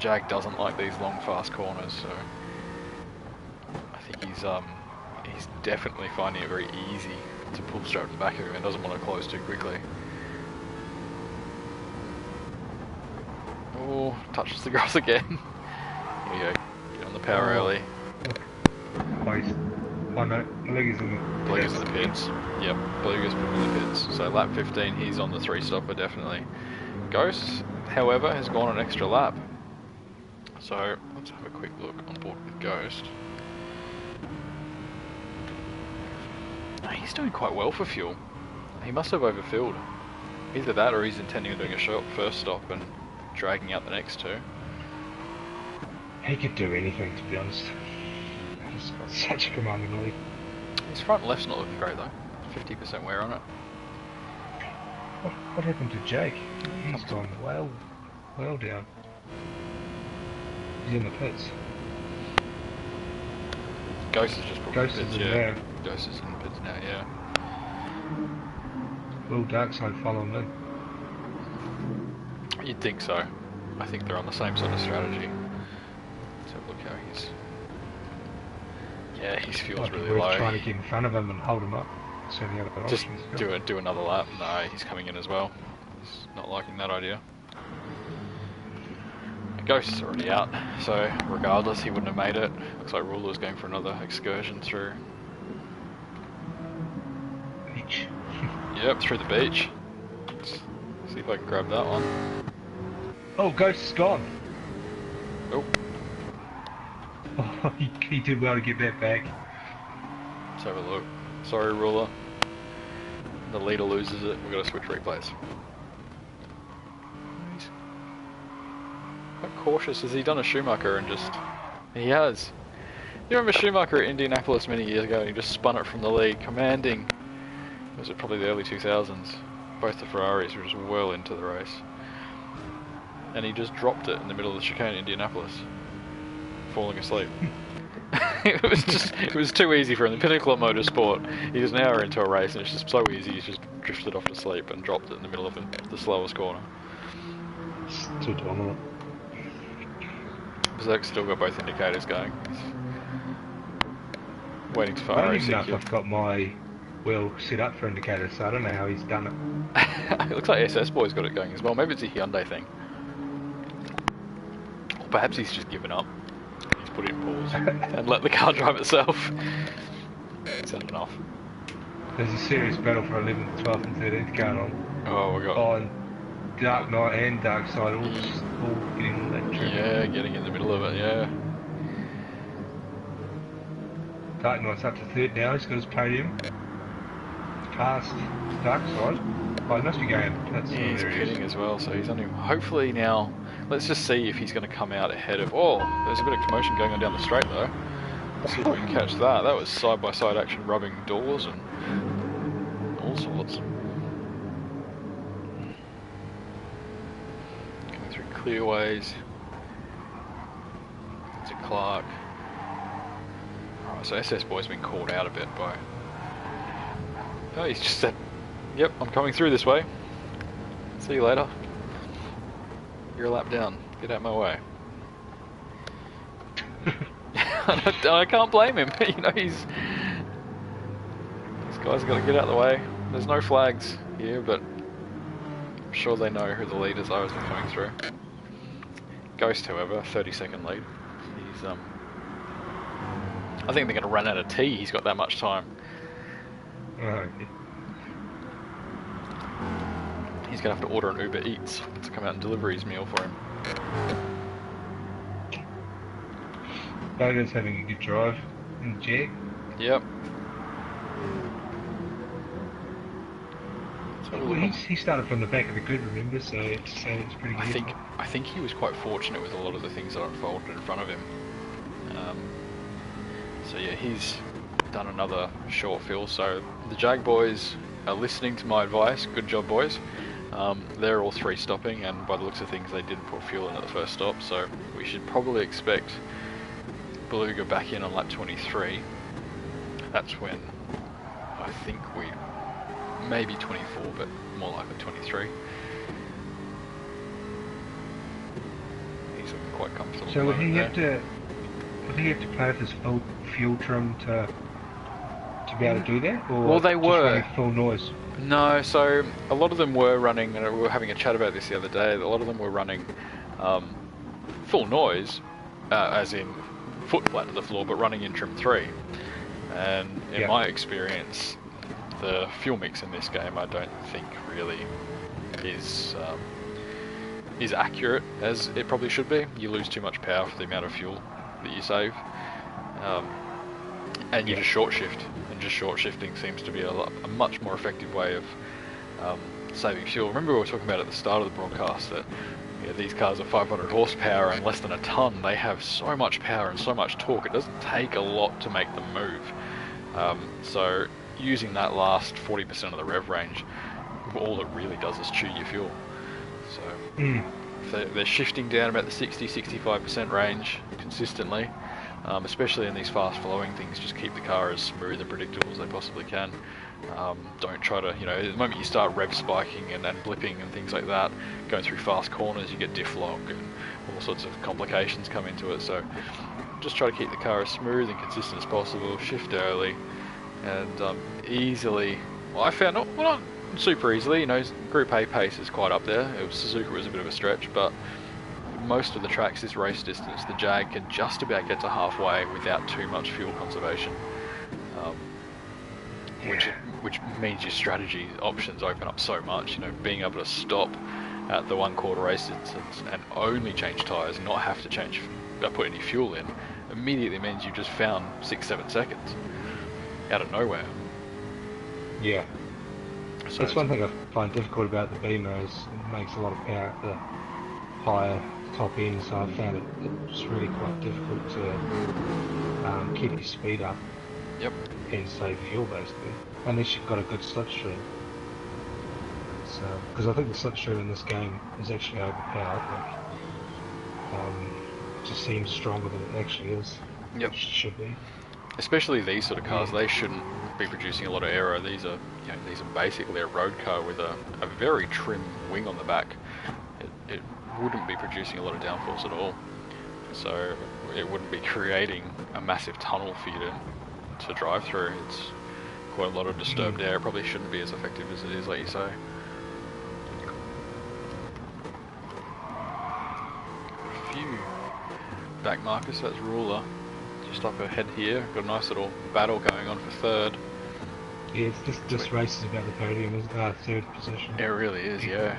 Jag doesn't like these long, fast corners, so I think he's definitely finding it very easy to pull straight at the back of him and doesn't want to close too quickly. Oh, touches the grass again. Here we go. Get on the power early. Oh no, Beluga's in the pits. Yep, Beluga's put in the pits. So lap 15, he's on the 3-stopper definitely. Ghost, however, has gone an extra lap. So let's have a quick look on board with Ghost. He's doing quite well for fuel. He must have overfilled. Either that or he's intending on doing a short first stop and dragging out the next two. He could do anything, to be honest. He's got such a commanding lead. His front left's not looking great though. 50% wear on it. What happened to Jake? He's gone well down. He's in the pits. Ghost is just probably Ghost in the pits, is in yeah. there. Ghost is in the pits now, yeah. Will Darkside following them? You'd think so. I think they're on the same sort of strategy. Let's have a look how he's... Yeah, his fuel's really low. Trying to get in front of him and hold him up. So the other Just options do another lap. No, he's coming in as well. He's not liking that idea. Ghost's already out, so regardless, he wouldn't have made it. Looks like Ruler's going for another excursion through. Beach. Yep, through the beach. Let's see if I can grab that one. Oh, Ghost's gone. Oh. Oh, he did well to get that back. Let's have a look. Sorry, Ruler. The leader loses it. We've got to switch replays. He's quite cautious. Has he done a Schumacher and just... He has. You remember Schumacher at Indianapolis many years ago? He just spun it from the lead, commanding... Was it probably the early 2000s? Both the Ferraris were just well into the race. And he just dropped it in the middle of the chicane in Indianapolis. Falling asleep. it was too easy for him. The pinnacle of motorsport. He was an hour into a race and it's just so easy. He's just drifted off to sleep and dropped it in the middle of the slowest corner. It's too dominant. Berserk's still got both indicators going. He's waiting for I don't RAC. even know if I've got my wheel set up for indicators, so I don't know how he's done it. It looks like SS Boy's got it going as well. Maybe it's a Hyundai thing. Or perhaps he's just given up. He's put it in pause and let the car drive itself. He's had enough. There's a serious battle for 11th, 12th and 13th going on. Oh, we got... On Dark Knight and Dark Side all getting on that trip. Yeah, getting in the middle of it, yeah. Dark Knight's up to third now, he's got his podium. Past Dark Side. Oh, he must be going. That's Yeah, he's pitting as well, so he's only... Hopefully now... Let's just see if he's going to come out ahead of... Oh, there's a bit of commotion going on down the straight though. Let's see if we can catch that. That was side-by-side action, rubbing doors and all sorts. Going through clearways. To Clark. Alright, so SS Boy's been called out a bit by... Oh, he's just said, yep, I'm coming through this way. See you later. You're a lap down. Get out my way. I can't blame him. You know, this guy's got to get out of the way. There's no flags here, but I'm sure they know who the leaders are as they're coming through. Ghost, however, 30-second lead. He's I think they're going to run out of tea. He's got that much time. He's going to have to order an Uber Eats to come out and deliver his meal for him. Bogart's having a good drive in the Jag. Yep. Well, he started from the back of the grid, remember? So it's pretty good. I think he was quite fortunate with a lot of the things that unfolded in front of him. So yeah, he's done another short fill. So the Jag boys are listening to my advice. Good job, boys. They're all three stopping, and by the looks of things, they didn't put fuel in at the first stop. So we should probably expect Beluga back in on lap 23. That's when I think maybe 24, but more likely 23. He's looking quite comfortable. So would he have to play with his fuel trim to be able to do that? Or well, they were full noise. No, so a lot of them were running, and we were having a chat about this the other day. A lot of them were running full noise, as in foot flat to the floor, but running in trim 3. And in my experience, the fuel mix in this game, I don't think really is accurate as it probably should be. You lose too much power for the amount of fuel that you save, and you just short shift. And just short shifting seems to be a much more effective way of saving fuel. Remember we were talking about at the start of the broadcast that these cars are 500 horsepower and less than a ton. They have so much power and so much torque. It doesn't take a lot to make them move. So using that last 40% of the rev range, all it really does is chew your fuel. So if they're shifting down about the 60-65% range consistently, especially in these fast flowing things, just keep the car as smooth and predictable as they possibly can. Don't try to, the moment you start rev spiking and blipping and things like that, going through fast corners, you get diff lock and all sorts of complications come into it. So just try to keep the car as smooth and consistent as possible, shift early, and easily, well, I found, not super easily, Group A pace is quite up there. Suzuka was a bit of a stretch, but most of the tracks this race distance, the Jag can just about get to halfway without too much fuel conservation. Which means your strategy options open up so much. Being able to stop at the 1/4 race distance and only change tyres, not have to put any fuel in, immediately means you've just found 6-7 seconds out of nowhere. Yeah. So that's one thing I find difficult about the Beamer is it makes a lot of power at the higher top end, so I found it's really quite difficult to keep your speed up. Yep. And save fuel basically, unless you've got a good slipstream. So, because I think the slipstream in this game is actually overpowered. It just seems stronger than it actually is. Yep. Which it should be. Especially these sort of cars, they shouldn't be producing a lot of aero. These are basically a road car with a very trim wing on the back. It wouldn't be producing a lot of downforce at all. So it wouldn't be creating a massive tunnel for you to drive through. It's quite a lot of disturbed air. It probably shouldn't be as effective as it is, like you say. A few back markers, that's Ruler. Just up ahead here, got a nice little battle going on for third. Yeah, it's this race is about the podium, isn't it? Third position. It really is, yeah.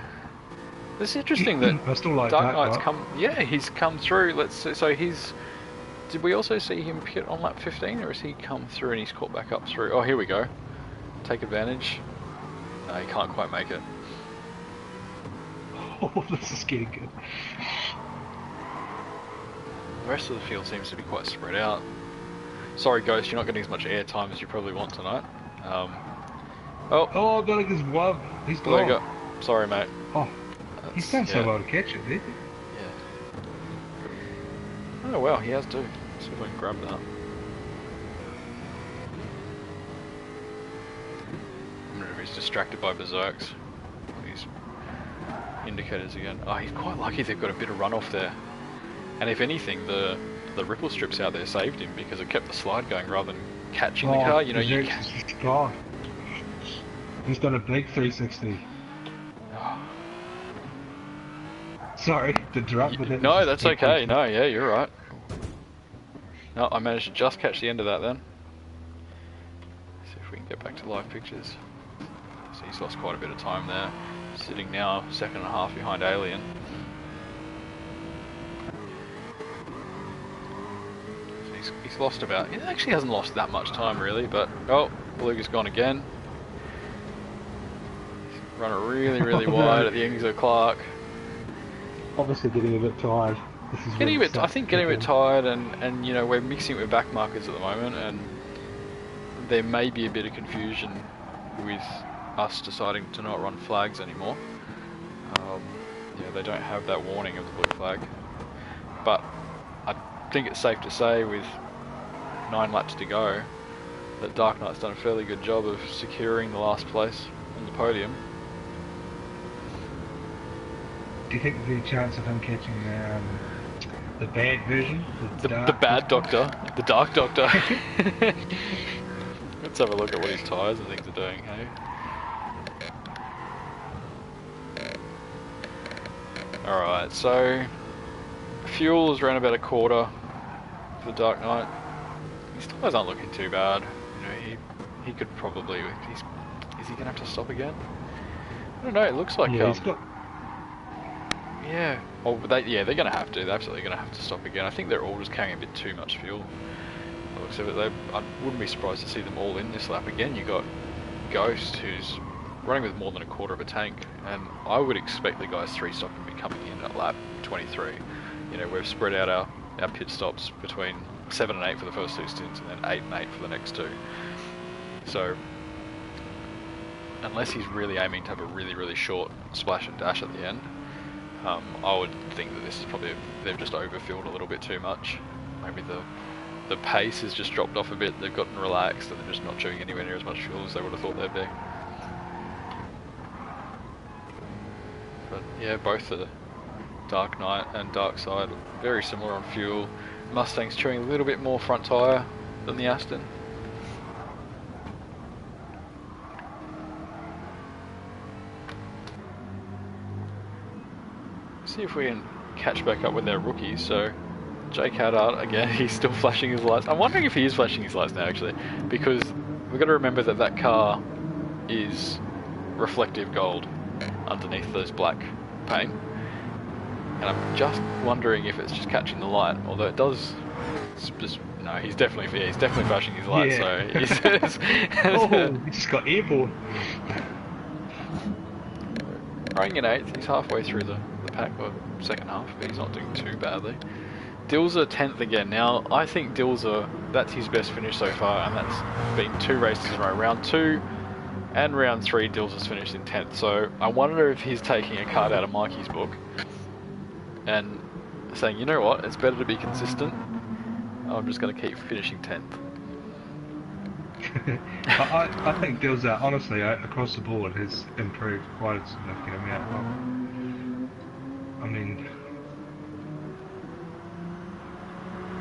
It's interesting that I still like Dark Knight's come. Yeah, he's come through. So he's. Did we also see him hit on lap 15, or has he come through and he's caught back up through? Oh, here we go. Take advantage. No, he can't quite make it. Oh, this is getting good. The rest of the field seems to be quite spread out. Sorry, Ghost, you're not getting as much air time as you probably want tonight. Oh, got his glove. He's gone. Sorry, mate. Oh, he's done so well to catch it, did he? Oh well, he has to. Let's see if I can grab that. I wonder if he's distracted by berserks. These indicators again. Oh, he's quite lucky they've got a bit of runoff there. And if anything, the ripple strips out there saved him because it kept the slide going rather than catching the car. You can. He's done a big 360. Sorry to interrupt, but no, that's okay. No, yeah, you're right. No, I managed to just catch the end of that then. See if we can get back to live pictures. So he's lost quite a bit of time there. Sitting now 2.5 behind Alien. So he's lost about. He actually hasn't lost that much time really, but oh, Beluga's gone again. He's run it really, really wide at the Ings Clark. Obviously getting a bit tired. I think getting a bit tired, and we're mixing it with back markers at the moment, and there may be a bit of confusion with us deciding to not run flags anymore. They don't have that warning of the blue flag, but I think it's safe to say with 9 laps to go that Dark Knight's done a fairly good job of securing the last place on the podium. Do you think there's a chance of him catching the bad version? The bad doctor? The Dark Doctor? Let's have a look at what his tyres and things are doing, hey? Alright, so fuel is around about 1/4 for the Dark Knight. His tyres aren't looking too bad. He could probably... Is he going to have to stop again? I don't know, it looks like... Yeah, he's got... Yeah. Oh, but they're going to have to. They're absolutely going to have to stop again. I think they're all just carrying a bit too much fuel. By the looks of it, I wouldn't be surprised to see them all in this lap again. You got Ghost, who's running with more than 1/4 of a tank, and I would expect the guys 3-stop to be coming in at lap 23. We've spread out our pit stops between 7 and 8 for the first 2 stints, and then 8 and 8 for the next 2. So, unless he's really aiming to have a really, really short splash and dash at the end, I would think that this is probably, they've just overfilled a little bit too much. Maybe the pace has just dropped off a bit. They've gotten relaxed and they're just not chewing anywhere near as much fuel as they would have thought they'd be. But yeah, both the Dark Knight and Dark Side very similar on fuel. Mustang's chewing a little bit more front tyre than the Aston. See if we can catch back up with their rookies. So Jake Haddard, again, he's still flashing his lights. I'm wondering if he is flashing his lights now, actually, because we've got to remember that that car is reflective gold underneath those black paint. And I'm just wondering if it's just catching the light, although it does. It's just, no, he's definitely flashing his lights. Yeah. So oh, he just got airborne. Running in 8th, he's halfway through the pack, or second half, but he's not doing too badly. Dilzer 10th again. Now, I think Dilzer, that's his best finish so far, and that's been 2 races in a row. Round 2 and round 3, Dilzer's finished in 10th. So I wonder if he's taking a card out of Mikey's book and saying, you know what, it's better to be consistent. I'm just going to keep finishing 10th. I think Dilzer, honestly, across the board, has improved quite a significant amount. I mean,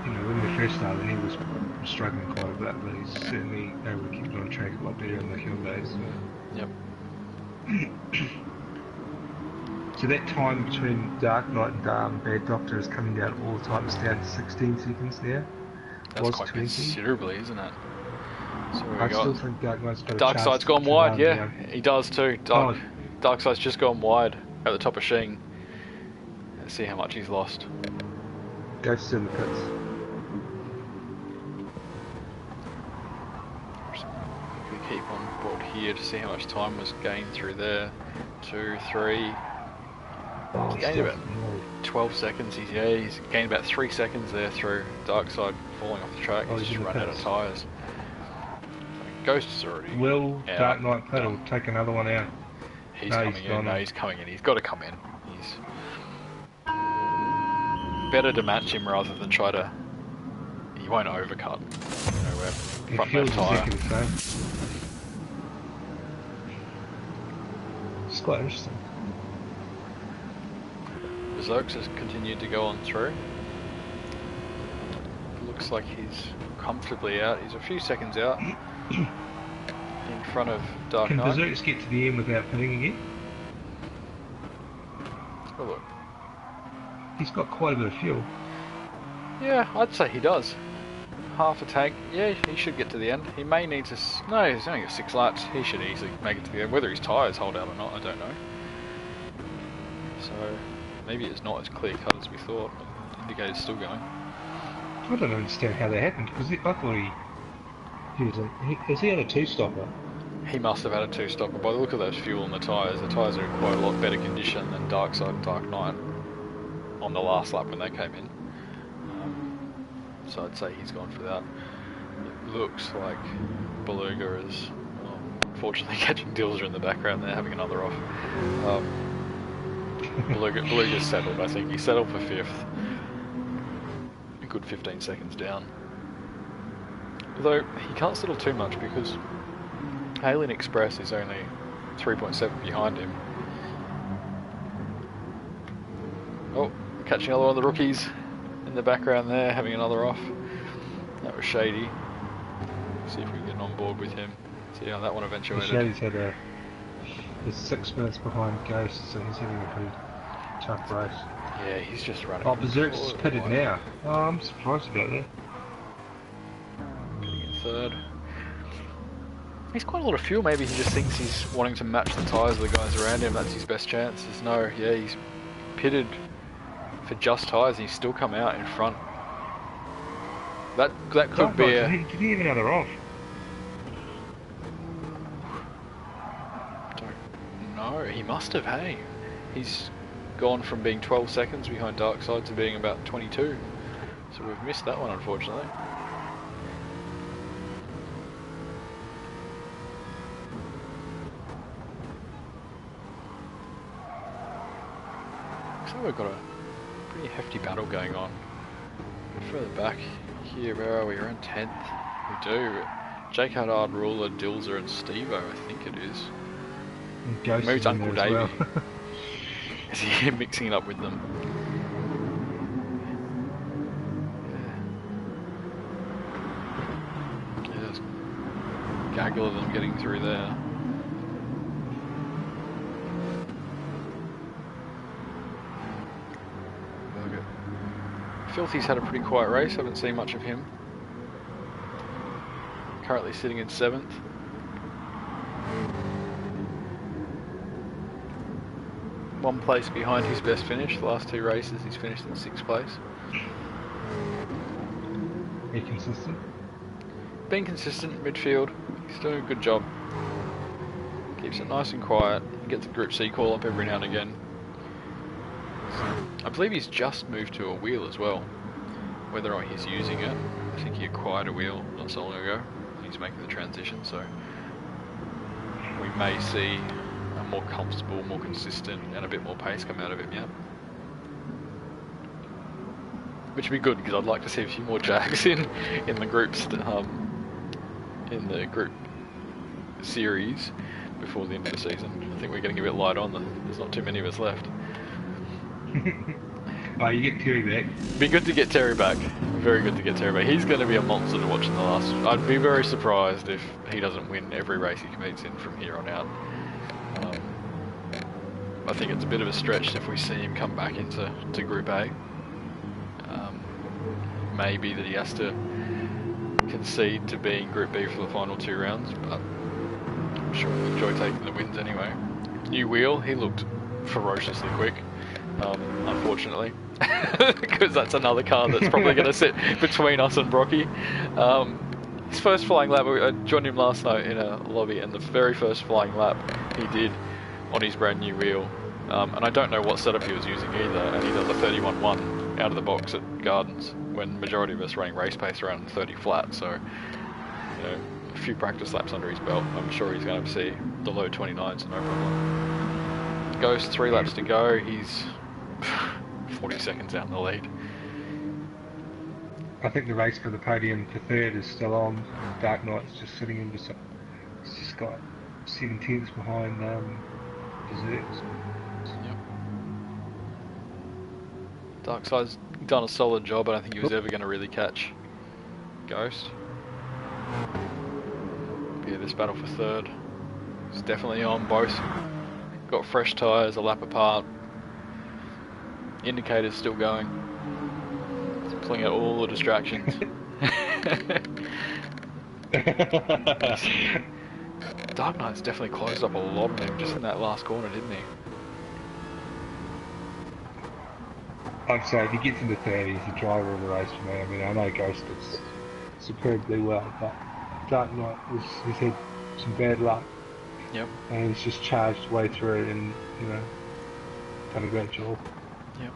you know, when we first started, he was struggling quite a bit, but he's certainly able to keep it on track a lot better in the hill days. So. Yep. So that time between Dark Knight and Bad Doctor is coming down all the time. It's down to 16 seconds now. That's quite 20. Considerably, isn't it? So I still think Dark Knight's got a Dark chance Side's to gone come wide, on yeah. down. He does too. Dark Side's just gone wide at the top of Sheen. Let's see how much he's lost. Ghosts in the pits. We keep on board here to see how much time was gained through there. 2, 3. Oh, He's gained about 12 seconds. He's gained about 3 seconds there through Dark Side falling off the track. He's just run out of tyres. Ghost is already Will out. Dark Knight Pit will take another one out? He's coming in. No, he's coming in. He's got to come in. He's better to match him rather than try to. He won't overcut. You know, where front left tyre. It's quite interesting. Berserks has continued to go on through. Looks like he's comfortably out. He's a few seconds out in front of Dark Knight. Can Berserks get to the end without pitting again? Oh, look. He's got quite a bit of fuel. Yeah, I'd say he does. Half a tank. Yeah, he should get to the end. He may need to. No, he's only got 6 laps. He should easily make it to the end. Whether his tyres hold out or not, I don't know. So maybe it's not as clear cut as we thought. The indicator's still going. I don't understand how that happened, because I thought has he had a 2-stopper? He must have had a 2-stopper. By the look of those fuel and the tyres are in quite a lot better condition than Dark Side and Dark Knight on the last lap when they came in. So I'd say he's gone for that. It looks like Beluga is, well, unfortunately catching Dilzer in the background there, having another off. Beluga's settled, I think. He settled for 5th. A good 15 seconds down. Although, he can't settle too much because Alien Express is only 3.7 behind him. Oh, catching another one of the rookies in the background there, having another off. That was Shady. See if we can get on board with him. See how that one eventuated. Shady's had he's 6 minutes behind Ghost, so he's having a pretty tough race. Yeah, he's just running. Oh, Berserk's is pitted now. Oh, I'm surprised about that. Getting in 3rd. He's quite a lot of fuel. Maybe he just thinks he's wanting to match the tyres of the guys around him. That's his best chance. There's no, yeah, he's pitted for just tyres and he's still come out in front. That could be a... Did he have another off? Don't know. He must have, hey. He's gone from being 12 seconds behind Dark Side to being about 22. So we've missed that one, unfortunately. Looks like we've got a pretty hefty battle going on. Further back, Here, where are we? We're in 10th. We do. Jake Haddard, Ruler, Dilzer, and Stevo, I think it is. Ghost Maybe is it's in Uncle there as Davey. well. Is he mixing it up with them? Yeah, there's a gaggle of them getting through there. Filthy's had a pretty quiet race, haven't seen much of him. Currently sitting in 7th. One place behind his best finish. The last 2 races he's finished in 6th place. Be consistent. Being consistent midfield, he's doing a good job. Keeps it nice and quiet. He gets a Group C call up every now and again. I believe he's just moved to a wheel as well. Whether or not he's using it, I think he acquired a wheel not so long ago. He's making the transition, so we may see a more comfortable, more consistent, and a bit more pace come out of him, yeah. Which would be good, because I'd like to see a few more Jags in the groups, in the group series before the end of the season. I think we're getting a bit light on. There's not too many of us left. Oh, you get Terry back. Be good to get Terry back. Very good to get Terry back. He's going to be a monster to watch in the last. I'd be very surprised if he doesn't win every race he competes in from here on out. I think it's a bit of a stretch if we see him come back into Group A. Maybe that he has to concede to being Group B for the final 2 rounds, but I'm sure he'll enjoy taking the wins anyway. New wheel, he looked ferociously quick, unfortunately, because that's another car that's probably going to sit between us and Brocky. His first flying lap, I joined him last night in a lobby, and the very first flying lap he did on his brand new wheel, and I don't know what setup he was using either, and he does a 31.1 out of the box at Gardens when majority of us running race pace around 30 flat, so you know, a few practice laps under his belt, I'm sure he's going to see the low 29s, no problem. Ghost, 3 laps to go, he's 40 seconds out in the lead. I think the race for the podium for 3rd is still on. Dark Knight's just sitting in beside. It's just got 7 tenths behind Desserts. Yep. Darkside's done a solid job, but I don't think he was ever going to really catch Ghost. Yeah, this battle for 3rd is definitely on. Both got fresh tyres, a lap apart. Indicators still going. It's pulling out all the distractions. Dark Knight's definitely closed up a lot on him just in that last corner, didn't he? I'd say if he gets into 30, he's the driver of the race for me. I mean, I know Ghost is superbly well, but Dark Knight he's had some bad luck. Yep. And he's just charged his way through it and, you know, done a great job. Yep.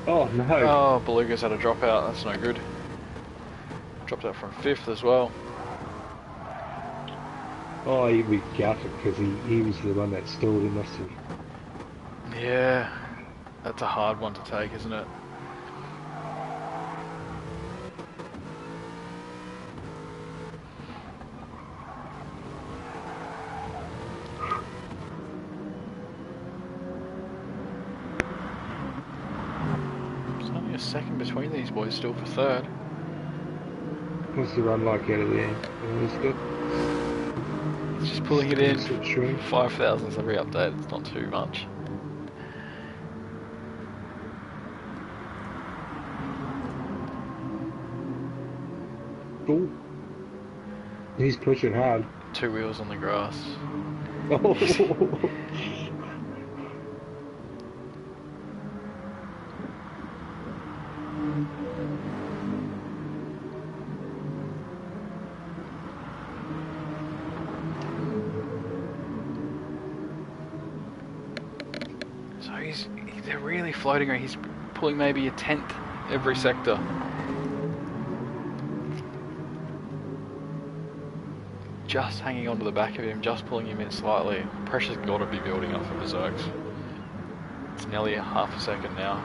Oh no! Oh, Beluga's had a dropout, that's no good. Dropped out from 5th as well. Oh, he'd be gutted because he was the one that stalled him, must have. Yeah, that's a hard one to take, isn't it? There's only a second between these boys still for 3rd. What's the run like out of the end? Always good. It's just pulling it in. Slipstream. 5,000s every update, it's not too much. Cool. He's pushing hard. 2 wheels on the grass. So they're really floating around. He's pulling maybe a 10th every sector. just hanging on to the back of him, just pulling him in slightly. Pressure's got to be building up for Berserks. It's nearly a half a second now.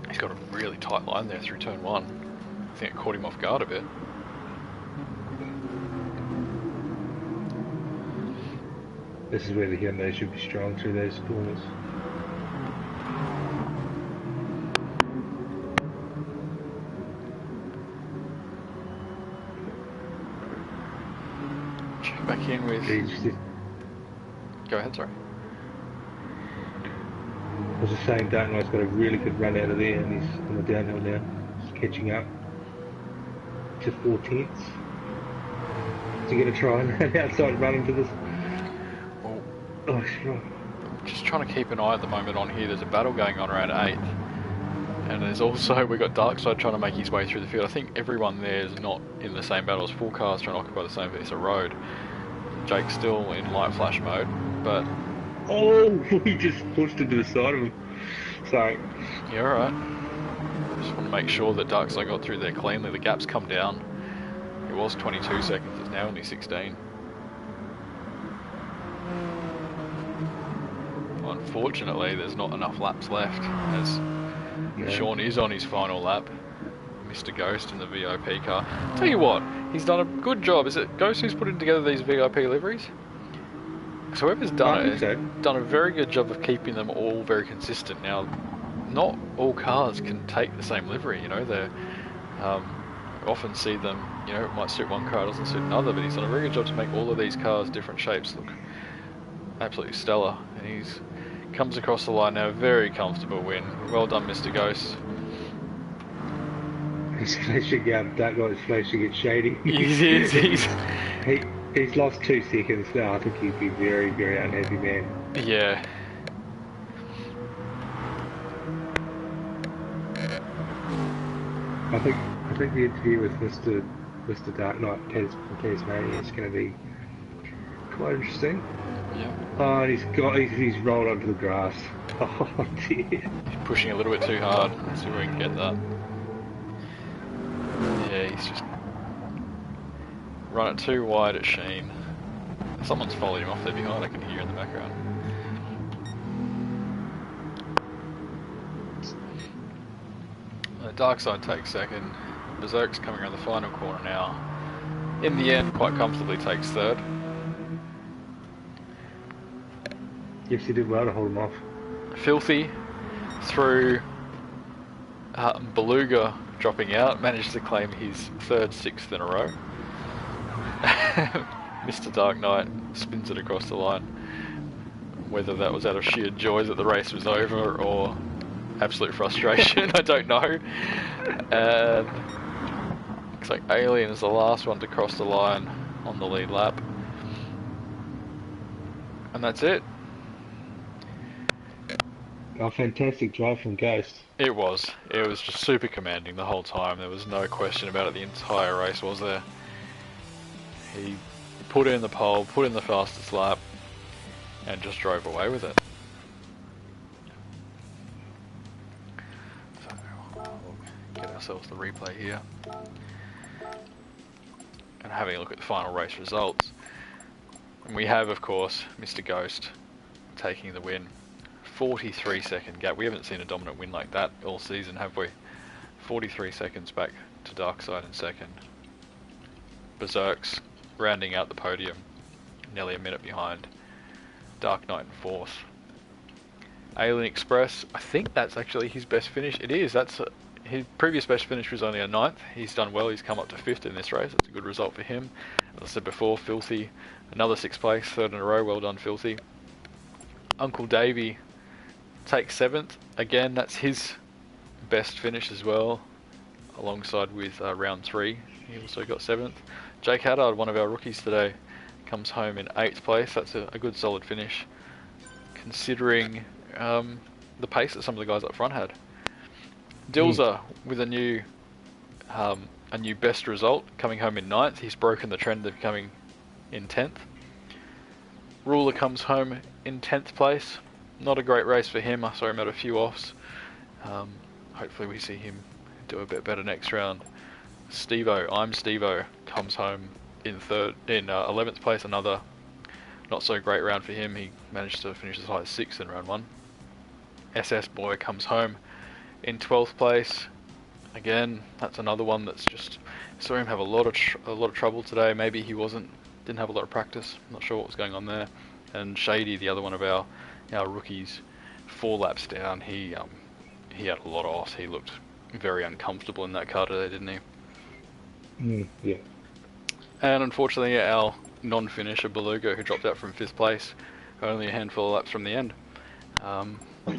He's got a really tight line there through turn 1. I think it caught him off guard a bit. This is where the Hyundai should be strong through those corners. Check back in with... Go ahead, sorry. I was just saying, Dark Knight's got a really good run out of there, and he's on the downhill now. He's catching up to 4 tenths. Is he going to try and outside run into this? Oh, sure. Just trying to keep an eye at the moment on here. There's a battle going on around 8th. And there's also, we've got Darkside trying to make his way through the field. I think everyone there is not in the same battle as 4 cars trying to occupy the same piece of road. Jake's still in light flash mode, but... Oh, he just pushed into the side of him. Sorry. You're alright. Just want to make sure that Darkside got through there cleanly. The gap's come down. It was 22 seconds, it's now only 16. Unfortunately, there's not enough laps left, as Sean is on his final lap. Mr. Ghost in the VIP car. Tell you what, he's done a good job. Is it Ghost who's putting together these VIP liveries? So whoever's done it has done a very good job of keeping them all very consistent. Now, not all cars can take the same livery, you know, they're often see them, you know, it might suit one car, it doesn't suit another, but he's done a very good job to make all of these cars different shapes look absolutely stellar. And he's comes across the line now, very comfortable win. Well done, Mr. Ghost. He's flashing out, that guy's flashing it shady. He's He's lost 2 seconds now. I think he'd be very, very unhappy, man. Yeah. I think the interview with Mr. Dark Knight from Tasmania is going to be quite interesting. Yeah. Oh, he's rolled onto the grass. Oh dear. He's pushing a little bit too hard. Let's see if we can get that. Yeah, he's just run it too wide at Sheen. Someone's followed him off there behind, I can hear in the background. Darkside takes second. Berserk's coming around the final corner now. In the end, quite comfortably takes third. Yes, he did well to hold him off. Filthy through Beluga dropping out, managed to claim his third 6th in a row. Mr. Dark Knight spins it across the line. Whether that was out of sheer joy that the race was over or absolute frustration, I don't know. Looks like Alien is the last one to cross the line on the lead lap. And that's it. A fantastic drive from Ghost. It was just super commanding the whole time. There was no question about it the entire race, was there? He put in the pole, put in the fastest lap, and just drove away with it. So we'll get ourselves the replay here. And having a look at the final race results. And we have, of course, Mr. Ghost taking the win. 43 second gap. We haven't seen a dominant win like that all season, have we? 43 seconds back to Darkside in second. Berserks rounding out the podium, nearly a minute behind. Dark Knight in fourth. Alien Express, I think that's actually his best finish. It is. That's his previous best finish was only a 9th. He's done well. He's come up to 5th in this race. That's a good result for him. As I said before, Filthy, another 6th place, 3rd in a row. Well done, Filthy. Uncle Davey takes 7th. Again, that's his best finish as well, alongside with round 3. He also got 7th. Jake Haddard, one of our rookies today, comes home in 8th place. That's a good solid finish, considering the pace that some of the guys up front had. Dilzer with a new best result, coming home in 9th. He's broken the trend of coming in 10th. Ruler comes home in 10th place. Not a great race for him. I saw him at a few offs. Hopefully we see him do a bit better next round. I'm Stevo, comes home in 11th place. Another not so great round for him. He managed to finish as high as 6th in round 1. SS Boy comes home in 12th place. Again, that's another one that's just saw him have a lot of trouble today. Maybe he didn't have a lot of practice. I'm not sure what was going on there. And Shady, the other one of our rookies, 4 laps down, he had a lot of off. He looked very uncomfortable in that car today, didn't he? Yeah. And unfortunately, our non-finisher Beluga, who dropped out from 5th place, only a handful of laps from the end,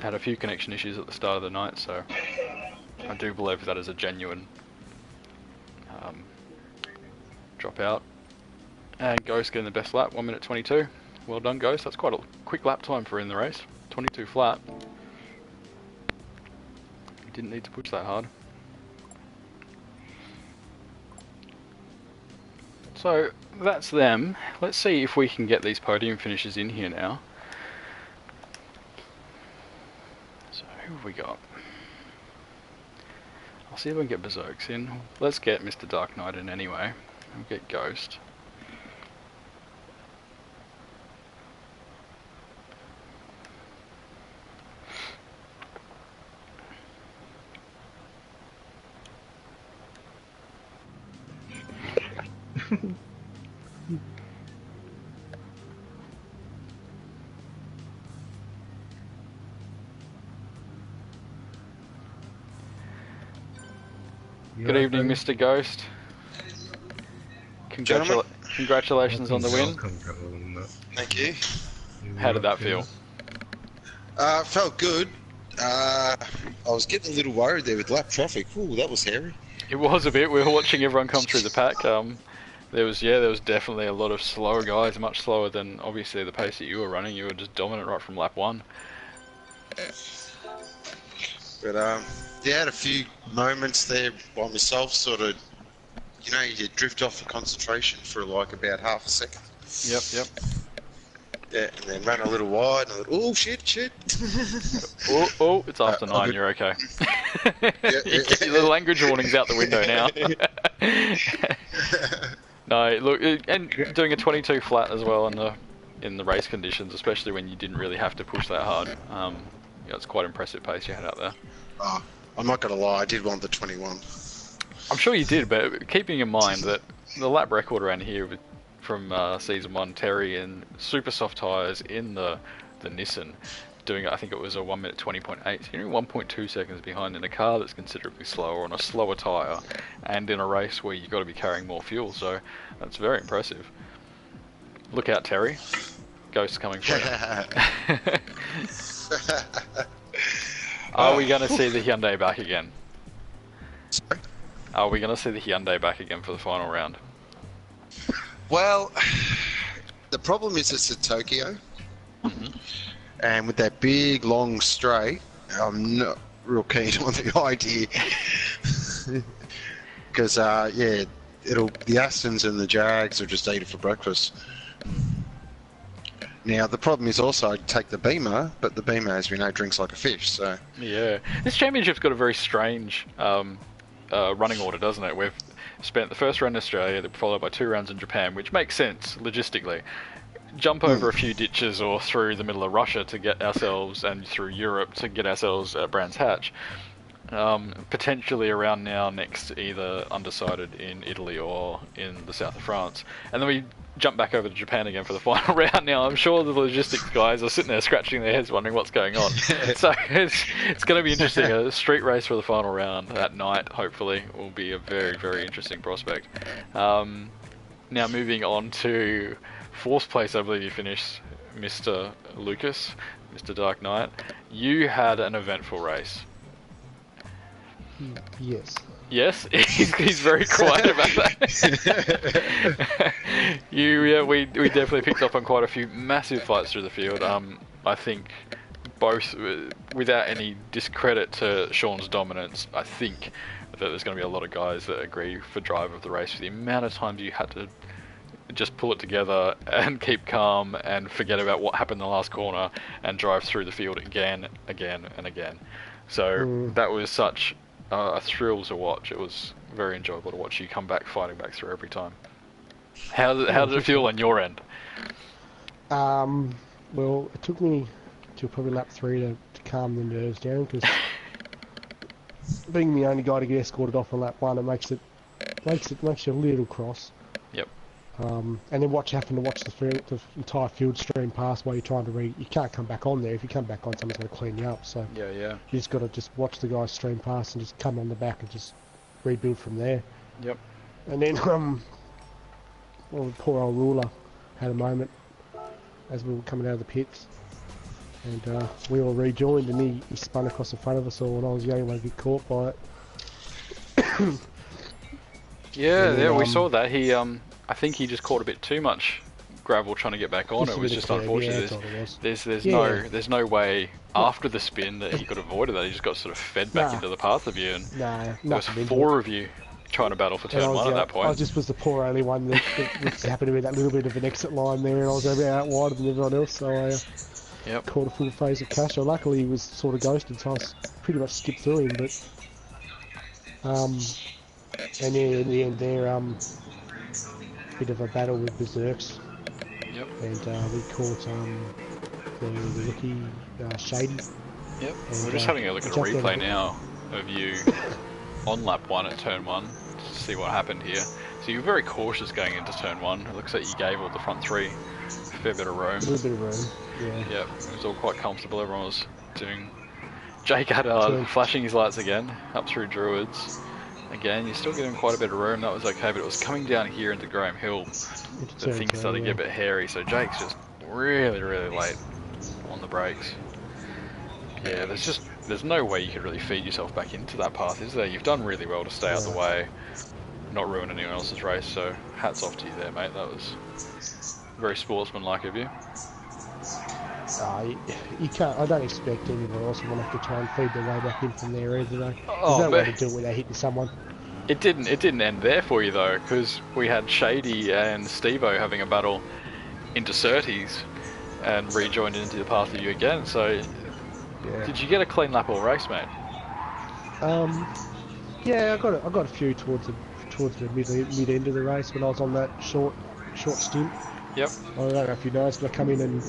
had a few connection issues at the start of the night. So I do believe that is a genuine dropout. And Ghost getting the best lap, 1 minute 22. Well done, Ghost. That's quite a quick lap time for in the race. 22 flat. You didn't need to push that hard. So that's them. Let's see if we can get these podium finishes in here now. So who have we got? I'll see if I can get Berserks in. Let's get Mr. Dark Knight in anyway. We'll get Ghost. Good evening, Mr. Ghost. Congratulations on the win. Thank you. How did that feel? Felt good. I was getting a little worried there with lap traffic. Ooh, that was hairy. It was a bit. We were watching everyone come through the pack. There was definitely a lot of slower guys, much slower than obviously the pace that you were running. You were just dominant right from lap 1. But yeah, I had a few moments there by myself, sort of, you drift off of concentration for like about half a second. Yep. Yeah, and then ran a little wide, and I thought, oh, shit. It's after 9, you're okay. The language warning's out the window now. No, look, and doing a 22 flat as well in the race conditions, especially when you didn't really have to push that hard. It's quite impressive pace you had out there. Oh, I'm not going to lie, I did want the 21. I'm sure you did, but keeping in mind that the lap record around here from Season 1, Terry in super soft tyres in the Nissan, doing, I think it was a 1 minute 20.8, so you're 1.2 seconds behind in a car that's considerably slower on a slower tyre, and in a race where you've got to be carrying more fuel, so that's very impressive. Look out, Terry. Ghost coming for you. Are we going to see the Hyundai back again? Sorry? Are we going to see the Hyundai back again for the final round? Well, the problem is it's at Tokyo, and with that big, long straight, I'm not real keen on the idea. Because, the Astons and the Jags are just eat it for breakfast. Now, the problem is also I'd take the Beamer, but the Beamer, as we know, drinks like a fish, so... Yeah. This championship's got a very strange running order, doesn't it? We've spent the first round in Australia, followed by 2 rounds in Japan, which makes sense, logistically. Jump over a few ditches or through the middle of Russia to get ourselves, and through Europe to get ourselves at Brands Hatch. Potentially around now next, either undecided in Italy or in the south of France. And then we jump back over to Japan again for the final round. Now, I'm sure the logistics guys are sitting there scratching their heads wondering what's going on. So it's going to be interesting. A street race for the final round at night, hopefully, will be a very, very interesting prospect. Now, moving on to 4th place, I believe you finished, Mr. Lucas, Mr. Dark Knight. You had an eventful race. Yes. Yes, he's very quiet about that. We definitely picked up on quite a few massive fights through the field. I think both, without any discredit to Sean's dominance, I think that there's going to be a lot of guys that agree for driver of the race. For the amount of times you had to just pull it together and keep calm and forget about what happened in the last corner and drive through the field again and again. So that was such a thrill to watch. It was very enjoyable to watch you come back, fighting back through every time. How did it feel on your end? Well, it took me till probably lap 3 to calm the nerves down, because being the only guy to get escorted off on lap 1, it makes you a little cross. Yep. And then having to watch the entire field stream pass while you're trying to you can't come back on there. If you come back on, someone's going to clean you up. So yeah. You just got to watch the guys stream past and just come on the back and just rebuild from there. Yep. And then well, poor old Ruler had a moment as we were coming out of the pits, and we all rejoined, and he spun across the front of us all, and I was the only one to get caught by it. Yeah, we saw that. He, I think he just caught a bit too much gravel trying to get back on. It was just unfortunate. There's no way after the spin that he could have avoided that. He just got sort of fed back into the path of you, and there was 4 of you trying to battle for turn 1 at that point. I just was the poor only one that just happened to be that little bit of an exit line there, and I was out wider than everyone else, so I caught a full phase of Casher. Luckily he was sort of ghosted, so I pretty much skipped through him, but and yeah, in the end there, bit of a battle with Berserks. Yep. And we caught the rookie Shady. Yep. We're just having a look at a replay now of you on lap 1 at turn 1 to see what happened here. So you were very cautious going into turn 1. It looks like you gave all the front 3 a fair bit of room. A little bit of room, yeah. Yep. It was all quite comfortable. Everyone was doing. Jake had flashing his lights again up through Druids. Again, you're still getting quite a bit of room. That was okay, but it was coming down here into Graham Hill that things started to get a bit hairy. So Jake's just really late on the brakes. Yeah, there's no way you could really feed yourself back into that path, is there? You've done really well to stay out the way, not ruin anyone else's race. So hats off to you there, mate. That was very sportsmanlike of you. You can't. I don't expect anyone else will have to try and feed their way back in from there either. There's no way to do it without hitting someone. It didn't end there for you though, because we had Shady and Stevo having a battle into Surtees and rejoined into the path of you again. So, did you get a clean lap all race, mate? Yeah, I got a few towards the mid end of the race when I was on that short stint. Yep. I don't know if you noticed, but I come in and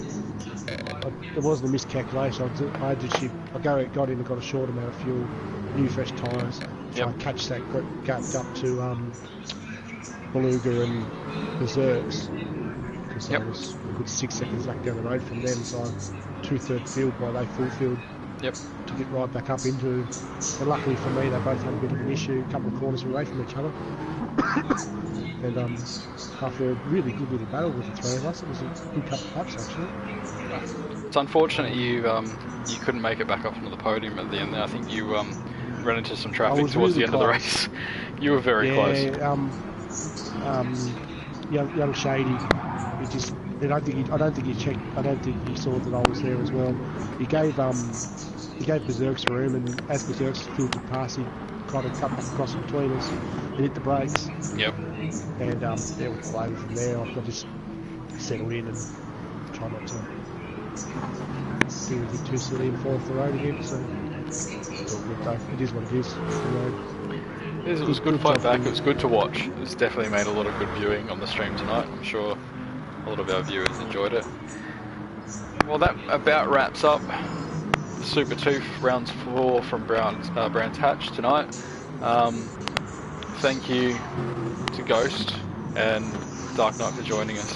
it wasn't a miscalculation. I got in and got a short amount of fuel, new fresh tyres. So I catch that gap up to Beluga and Berserks, because I was a good 6 seconds back down the road from them. So I'm 2/3 field while they full field. Yep. To get right back up into. And luckily for me, they both had a bit of an issue, a couple of corners away from each other. And after a really good little battle with the 3 of us, it was a good couple of laps actually. It's unfortunate you couldn't make it back up onto the podium at the end there. I think you ran into some traffic towards the end of the race. You were very close. Young Shady, I don't think he saw that I was there as well. He gave Berserks room, and as Berserks filtered past, he kind of cut back across between us and hit the brakes. Yep. And we flew over from there. I just settled in and try not to do anything too silly and fall off the road again. So it's all good though. It is what it is. It was good fight back. It was good to watch. It's definitely made a lot of good viewing on the stream tonight. I'm sure a lot of our viewers enjoyed it. Well, that about wraps up Super Tooth rounds 4 from Brands Hatch tonight. Thank you to Ghost and Dark Knight for joining us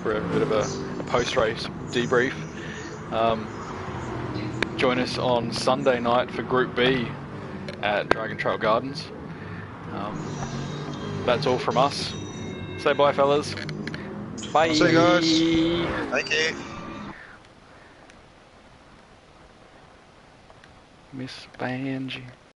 for a bit of a post-race debrief. Join us on Sunday night for Group B at Dragon Trail Gardens. That's all from us. Say bye, fellas. Bye. See you guys. Thank you. Miss Banji.